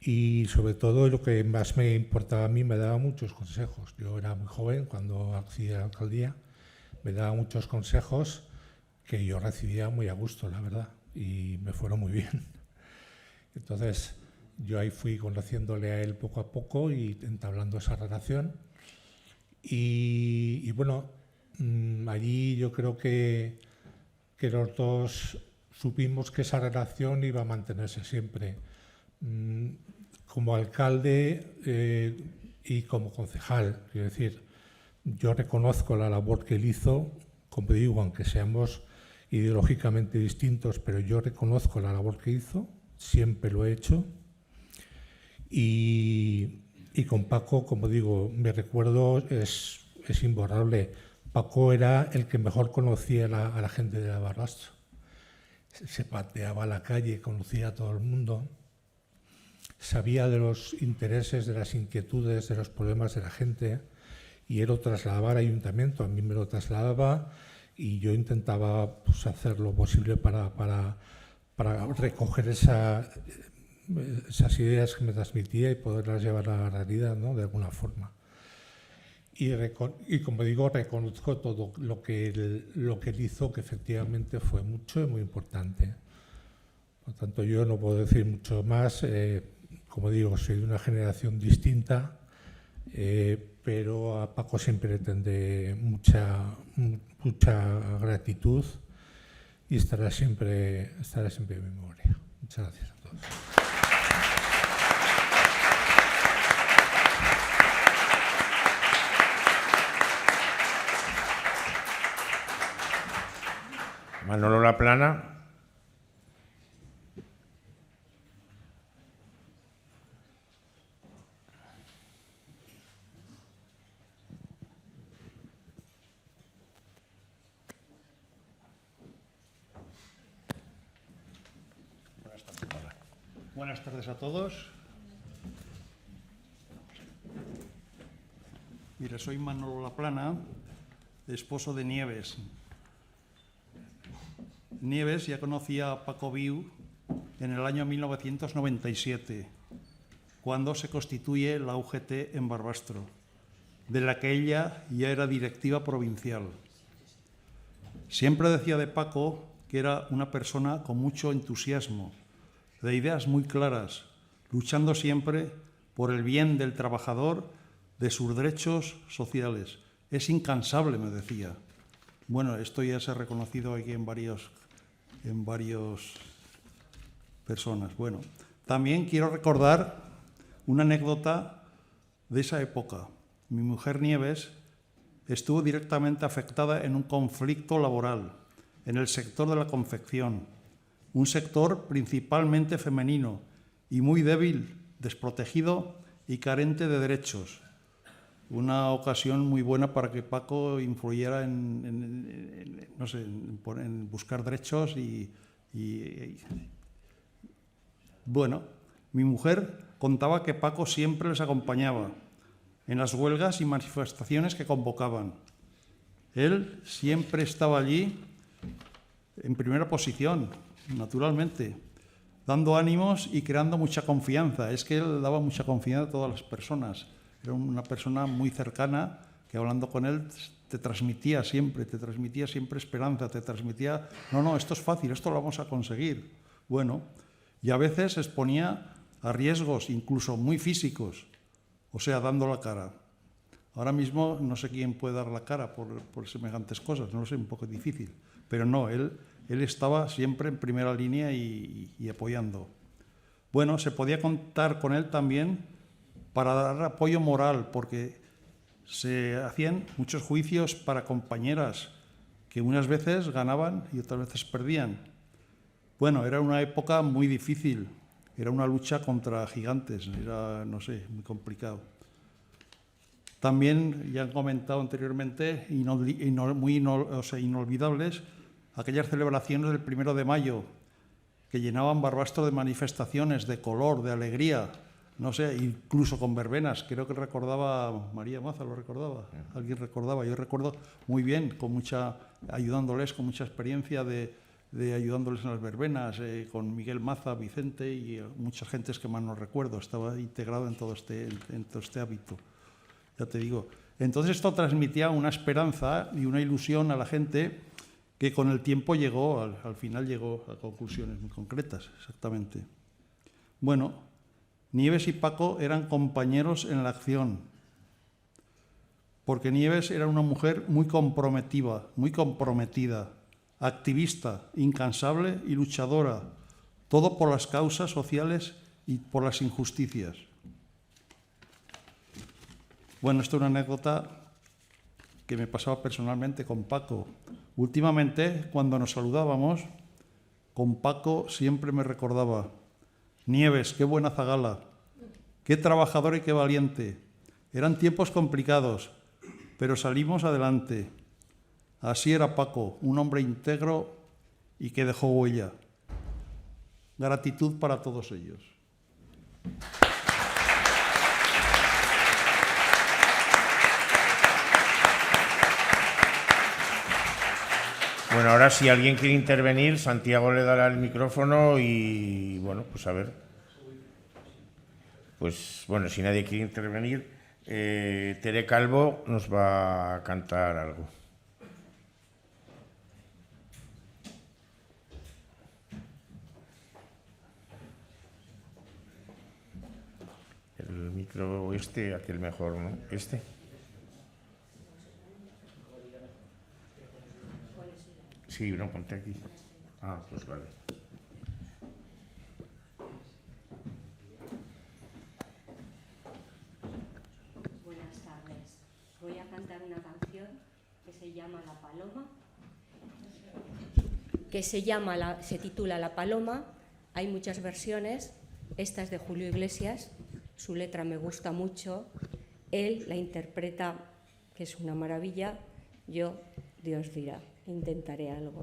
y sobre todo lo que más me importaba a mí, me daba muchos consejos. Yo era muy joven cuando accedí a la alcaldía, me daba muchos consejos que yo recibía muy a gusto, la verdad, y me fueron muy bien. Entonces, yo ahí fui conociéndole a él poco a poco y entablando esa relación. Y bueno, allí yo creo que los dos supimos que esa relación iba a mantenerse siempre. Como alcalde y como concejal, quiero decir, yo reconozco la labor que él hizo, como digo, aunque seamos ideológicamente distintos, pero yo reconozco la labor que hizo, siempre lo he hecho. Y con Paco, como digo, mi recuerdo es imborrable. Paco era el que mejor conocía a la gente de Barbastro. Se pateaba a la calle, conocía a todo el mundo, sabía de los intereses, de las inquietudes, de los problemas de la gente, y él lo trasladaba al ayuntamiento, a mí me lo trasladaba y yo intentaba pues, hacer lo posible para recoger esas ideas que me transmitía y poderlas llevar a la realidad, ¿no? De alguna forma. Y como digo, reconozco todo lo que él hizo, que efectivamente fue mucho y muy importante. Por tanto, yo no puedo decir mucho más. Como digo, soy de una generación distinta, pero a Paco siempre le tendré mucha gratitud y estará siempre en mi memoria. Muchas gracias a todos. Manolo Laplana. Buenas tardes a todos. Mire, soy Manolo Laplana, esposo de Nieves. Nieves ya conocía a Paco Viu en el año 1997, cuando se constituye la UGT en Barbastro, de la que ella ya era directiva provincial. Siempre decía de Paco que era una persona con mucho entusiasmo, de ideas muy claras, luchando siempre por el bien del trabajador, de sus derechos sociales. Es incansable, me decía. Bueno, esto ya se ha reconocido aquí en varias personas. Bueno, también quiero recordar una anécdota de esa época. Mi mujer Nieves estuvo directamente afectada en un conflicto laboral en el sector de la confección, un sector principalmente femenino y muy débil, desprotegido y carente de derechos. Una ocasión muy buena para que Paco influyera en buscar derechos y bueno, mi mujer contaba que Paco siempre les acompañaba en las huelgas y manifestaciones que convocaban. Él siempre estaba allí en primera posición, naturalmente, dando ánimos y creando mucha confianza. Es que él daba mucha confianza a todas las personas. Era una persona muy cercana que hablando con él te transmitía siempre esperanza, te transmitía, no, esto es fácil, esto lo vamos a conseguir. Bueno, y a veces exponía a riesgos, incluso muy físicos, o sea, dando la cara. Ahora mismo no sé quién puede dar la cara por semejantes cosas, no lo sé, un poco difícil. Pero no, él estaba siempre en primera línea y apoyando. Bueno, se podía contar con él también para dar apoyo moral, porque se hacían muchos juicios para compañeras que unas veces ganaban y otras veces perdían. Bueno, era una época muy difícil, era una lucha contra gigantes, era, no sé, muy complicado. También, ya han comentado anteriormente, inolvidables, aquellas celebraciones del 1 de mayo, que llenaban Barbastro de manifestaciones, de color, de alegría, no sé, incluso con verbenas. Creo que recordaba, María Maza lo recordaba, alguien recordaba, yo recuerdo muy bien, ayudándoles con mucha experiencia de ayudándoles en las verbenas, con Miguel Maza, Vicente y muchas gentes que más no recuerdo, estaba integrado en todo este hábito. Ya te digo. Entonces esto transmitía una esperanza y una ilusión a la gente que con el tiempo llegó, al final llegó a conclusiones muy concretas, exactamente. Bueno, Nieves y Paco eran compañeros en la acción, porque Nieves era una mujer muy comprometida, activista, incansable y luchadora, todo por las causas sociales y por las injusticias. Bueno, esto es una anécdota que me pasaba personalmente con Paco. Últimamente, cuando nos saludábamos, con Paco siempre me recordaba: Nieves, qué buena zagala, qué trabajador y qué valiente. Eran tiempos complicados, pero salimos adelante. Así era Paco, un hombre íntegro y que dejó huella. Gratitud para todos ellos. Bueno, ahora si alguien quiere intervenir, Santiago le dará el micrófono y, bueno, pues a ver. Pues, bueno, si nadie quiere intervenir, Tere Calvo nos va a cantar algo. El micro aquel mejor, ¿no? Sí, no, ponte aquí. Ah, pues vale. Buenas tardes. Voy a cantar una canción que se llama La Paloma. Se titula La Paloma. Hay muchas versiones. Esta es de Julio Iglesias. Su letra me gusta mucho. Él la interpreta, que es una maravilla. Yo, Dios dirá. Intentaré algo.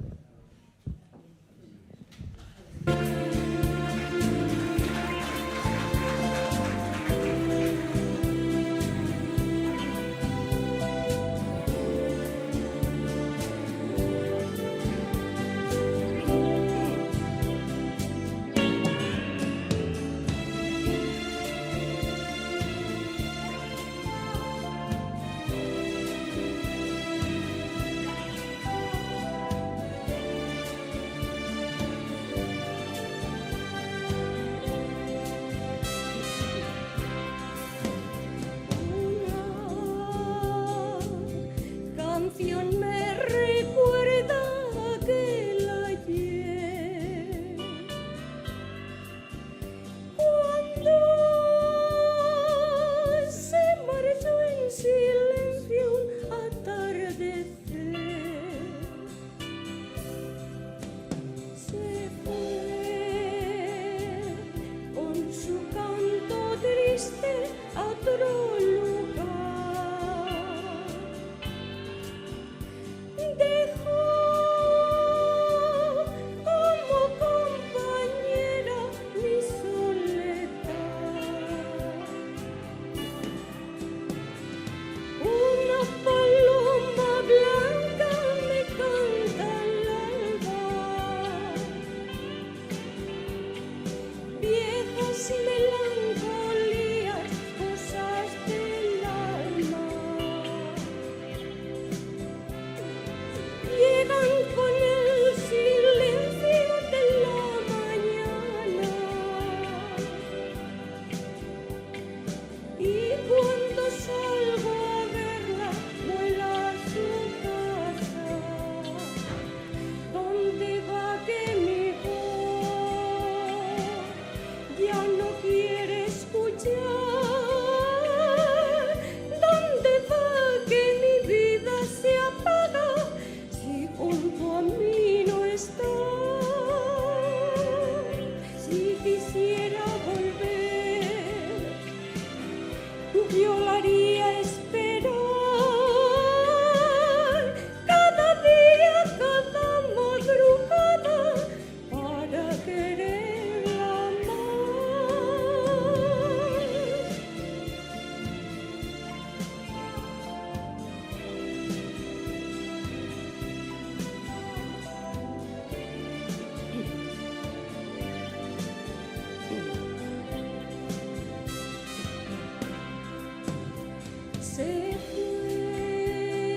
se fue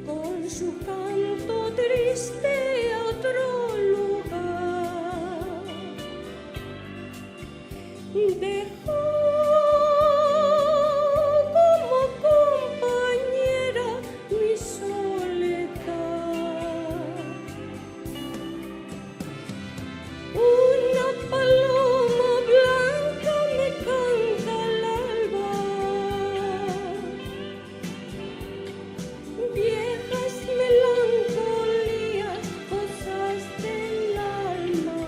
con su canto triste a otro lugar. Dejó como compañera mi soledad. Una paloma blanca me canta al alba. Viejas melancolías, cosas del alma.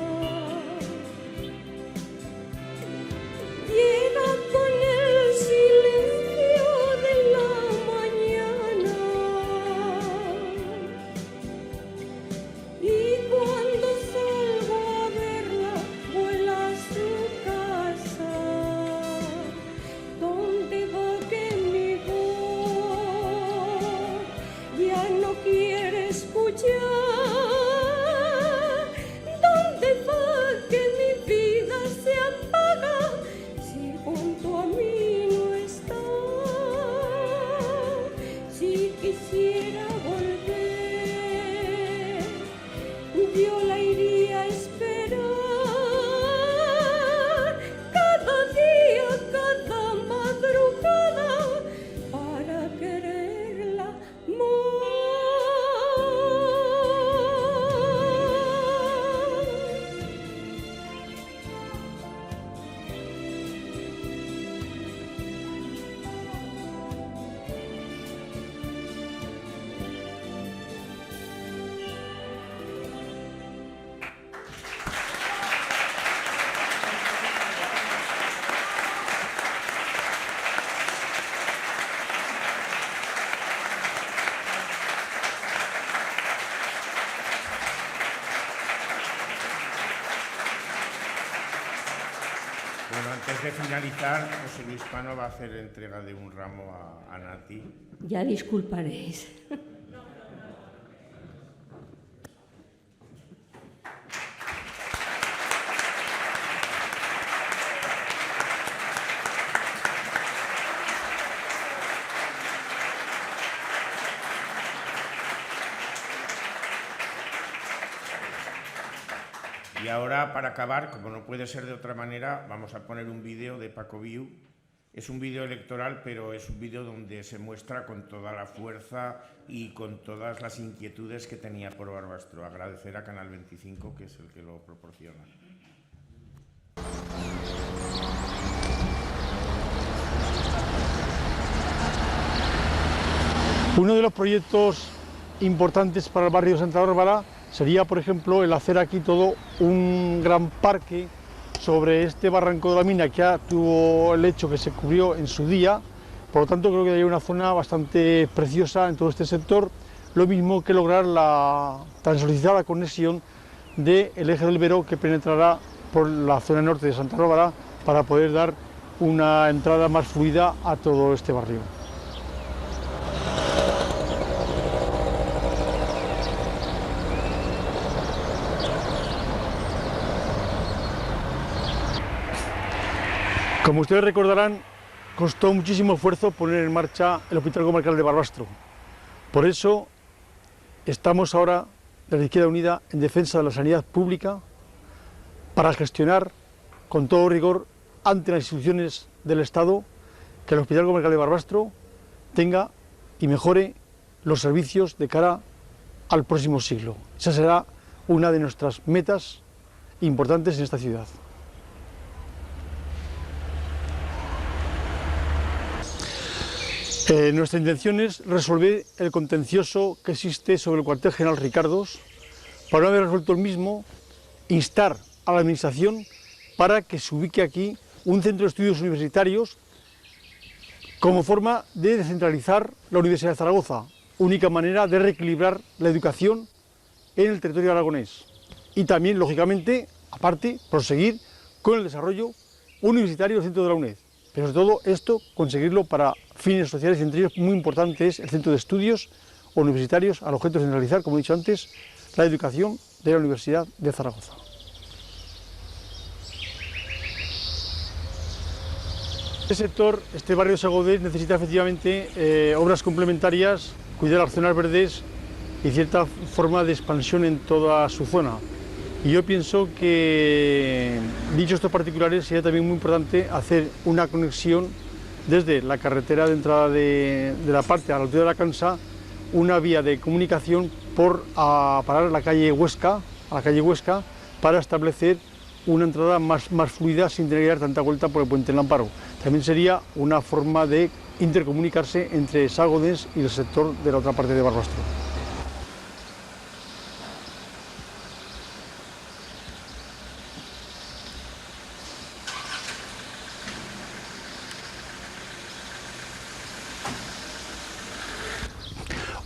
Llega con el silencio de la mañana. Y cuando salgo a verla, vuela a su casa. ¿Dónde va que mi voz ya no quiere escuchar? ¿Dónde va que mi vida se apaga si junto a mí no está? Si quisiera volver, yo la iría a esperar cada día, cada madrugada para quererla Bueno, antes de finalizar, José Luis Pano va a hacer entrega de un ramo a Nati. Ya disculparéis. Y ahora, para acabar, como no puede ser de otra manera, vamos a poner un vídeo de Paco Viu. Es un vídeo electoral, pero es un vídeo donde se muestra con toda la fuerza y con todas las inquietudes que tenía por Barbastro. Agradecer a Canal 25, que es el que lo proporciona. Uno de los proyectos importantes para el barrio de Santa Bárbara sería, por ejemplo, el hacer aquí todo un gran parque sobre este barranco de la mina que ya tuvo el hecho que se cubrió en su día. Por lo tanto, creo que hay una zona bastante preciosa en todo este sector, lo mismo que lograr la tan solicitada conexión del eje del Vero que penetrará por la zona norte de Santa Bárbara para poder dar una entrada más fluida a todo este barrio. Como ustedes recordarán, costó muchísimo esfuerzo poner en marcha el Hospital Comarcal de Barbastro. Por eso estamos ahora, desde Izquierda Unida, en defensa de la sanidad pública para gestionar con todo rigor ante las instituciones del Estado que el Hospital Comarcal de Barbastro tenga y mejore los servicios de cara al próximo siglo. Esa será una de nuestras metas importantes en esta ciudad. Nuestra intención es resolver el contencioso que existe sobre el cuartel general Ricardos. Para no haber resuelto el mismo, instar a la Administración para que se ubique aquí un centro de estudios universitarios como forma de descentralizar la Universidad de Zaragoza, única manera de reequilibrar la educación en el territorio aragonés. Y también, lógicamente, aparte, proseguir con el desarrollo universitario del centro de la UNED. Pero sobre todo esto, conseguirlo para fines sociales y entre ellos muy importante es el centro de estudios universitarios al objeto de centralizar, como he dicho antes, la educación de la Universidad de Zaragoza. Este sector, este barrio de Sagodés, necesita efectivamente obras complementarias, cuidar las zonas verdes y cierta forma de expansión en toda su zona. Y yo pienso que, dicho estos particulares, sería también muy importante hacer una conexión desde la carretera de entrada de la parte a la altura de la Cansa, una vía de comunicación a parar a la calle Huesca, para establecer una entrada más fluida sin tener que dar tanta vuelta por el puente del Amparo. También sería una forma de intercomunicarse entre Sagodés y el sector de la otra parte de Barbastro.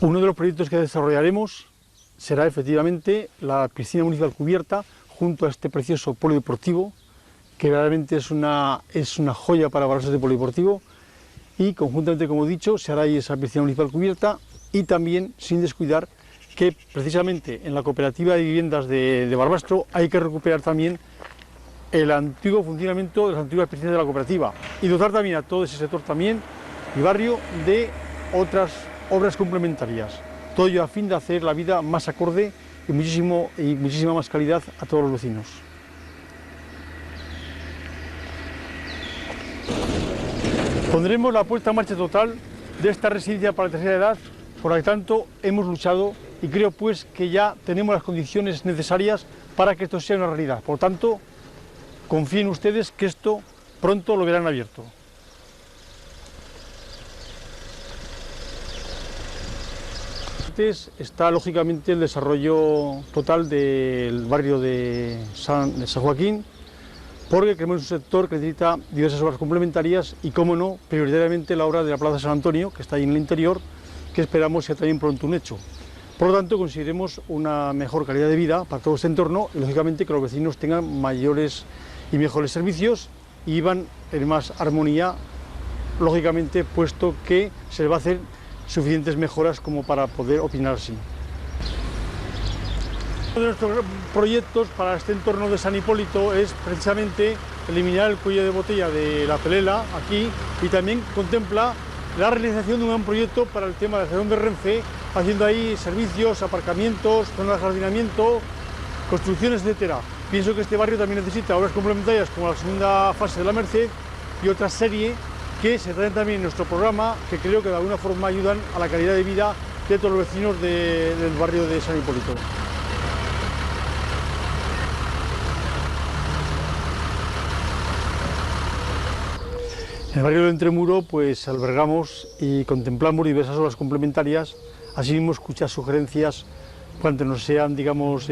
Uno de los proyectos que desarrollaremos será efectivamente la piscina municipal cubierta junto a este precioso polideportivo, que realmente es una joya para Barbastro de polideportivo, y conjuntamente, como he dicho, se hará ahí esa piscina municipal cubierta, y también sin descuidar que precisamente en la cooperativa de viviendas de Barbastro hay que recuperar también el antiguo funcionamiento de las antiguas piscinas de la cooperativa y dotar también a todo ese sector también y barrio de otras obras complementarias, todo ello a fin de hacer la vida más acorde y muchísima más calidad a todos los vecinos. Pondremos la puesta en marcha total de esta residencia para la tercera edad, por la que tanto hemos luchado, y creo pues que ya tenemos las condiciones necesarias para que esto sea una realidad. Por tanto, confíen ustedes que esto pronto lo verán abierto. Está lógicamente el desarrollo total del barrio de San Joaquín, porque creemos un sector que necesita diversas obras complementarias y, como no, prioritariamente la obra de la Plaza San Antonio, que está ahí en el interior, que esperamos sea también pronto un hecho. Por lo tanto, conseguiremos una mejor calidad de vida para todo este entorno y, lógicamente, que los vecinos tengan mayores y mejores servicios y vivan en más armonía, lógicamente, puesto que se les va a hacer suficientes mejoras como para poder opinar así. Uno de nuestros proyectos para este entorno de San Hipólito es precisamente eliminar el cuello de botella de la Pelela aquí, y también contempla la realización de un gran proyecto para el tema de Gerón de Renfe, haciendo ahí servicios, aparcamientos, zonas de jardinamiento, construcciones, etcétera. Pienso que este barrio también necesita obras complementarias como la segunda fase de la Merced y otra serie que se traen también en nuestro programa, que creo que de alguna forma ayudan a la calidad de vida de todos los vecinos del barrio de San Hipólito. En el barrio de Entremuro pues albergamos y contemplamos diversas obras complementarias, así mismo escuchar sugerencias cuanto nos sean, digamos,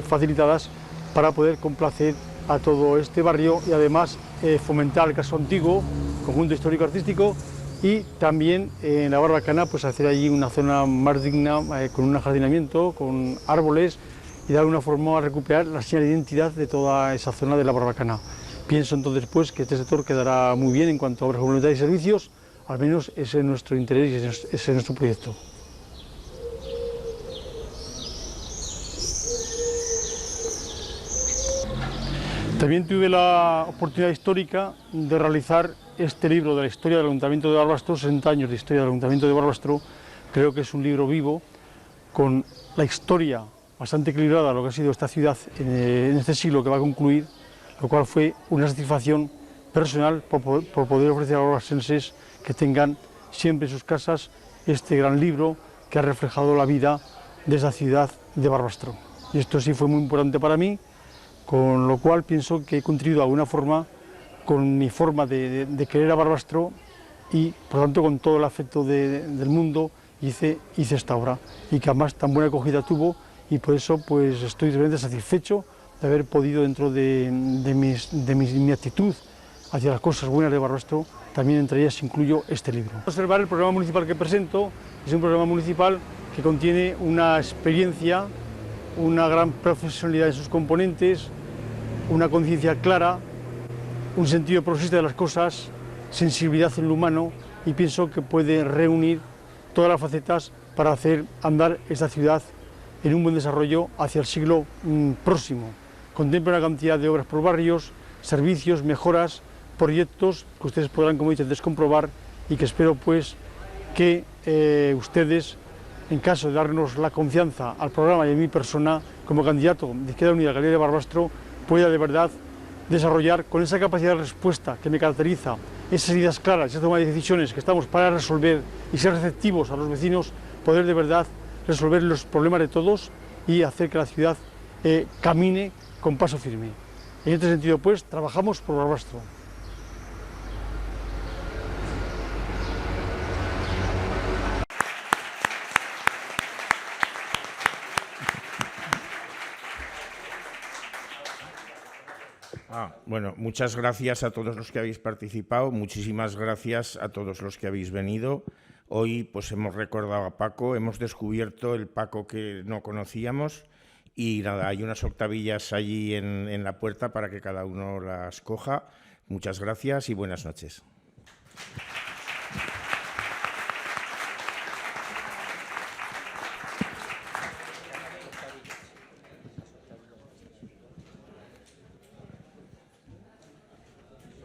facilitadas para poder complacer a todo este barrio y además fomentar el casco antiguo, conjunto histórico-artístico, y también en la Barbacana pues hacer allí una zona más digna, con un jardinamiento, con árboles, y de alguna forma recuperar la señal de identidad de toda esa zona de la Barbacana. Pienso entonces pues que este sector quedará muy bien en cuanto a obras complementarias y servicios, al menos ese es nuestro interés y ese es nuestro proyecto. También tuve la oportunidad histórica de realizar este libro de la historia del Ayuntamiento de Barbastro, 60 años de historia del Ayuntamiento de Barbastro. Creo que es un libro vivo, con la historia bastante equilibrada de lo que ha sido esta ciudad en este siglo que va a concluir, lo cual fue una satisfacción personal por poder ofrecer a los barbastenses que tengan siempre en sus casas este gran libro que ha reflejado la vida de esa ciudad de Barbastro. Y esto sí fue muy importante para mí, con lo cual pienso que he contribuido de alguna forma con mi forma de querer a Barbastro y por tanto con todo el afecto del mundo hice esta obra, y que además tan buena acogida tuvo, y por eso pues estoy realmente satisfecho de haber podido, dentro de mi actitud hacia las cosas buenas de Barbastro, también entre ellas incluyo este libro. Observar el programa municipal que presento es un programa municipal que contiene una experiencia, una gran profesionalidad en sus componentes, una conciencia clara, un sentido progresista de las cosas, sensibilidad en lo humano, y pienso que puede reunir todas las facetas para hacer andar esta ciudad en un buen desarrollo hacia el siglo próximo. Contempla una cantidad de obras por barrios, servicios, mejoras proyectos que ustedes podrán, como he dicho antes, comprobar y que espero pues que ustedes, en caso de darnos la confianza al programa y a mi persona como candidato de Izquierda Unida Galería de Barbastro, pueda de verdad desarrollar con esa capacidad de respuesta que me caracteriza, esas ideas claras, esa toma de decisiones que estamos para resolver y ser receptivos a los vecinos, poder de verdad resolver los problemas de todos y hacer que la ciudad camine con paso firme. En este sentido, pues, trabajamos por Barbastro. Bueno, muchas gracias a todos los que habéis participado, muchísimas gracias a todos los que habéis venido. Hoy pues hemos recordado a Paco, hemos descubierto el Paco que no conocíamos y nada, hay unas octavillas allí en la puerta para que cada uno las coja. Muchas gracias y buenas noches.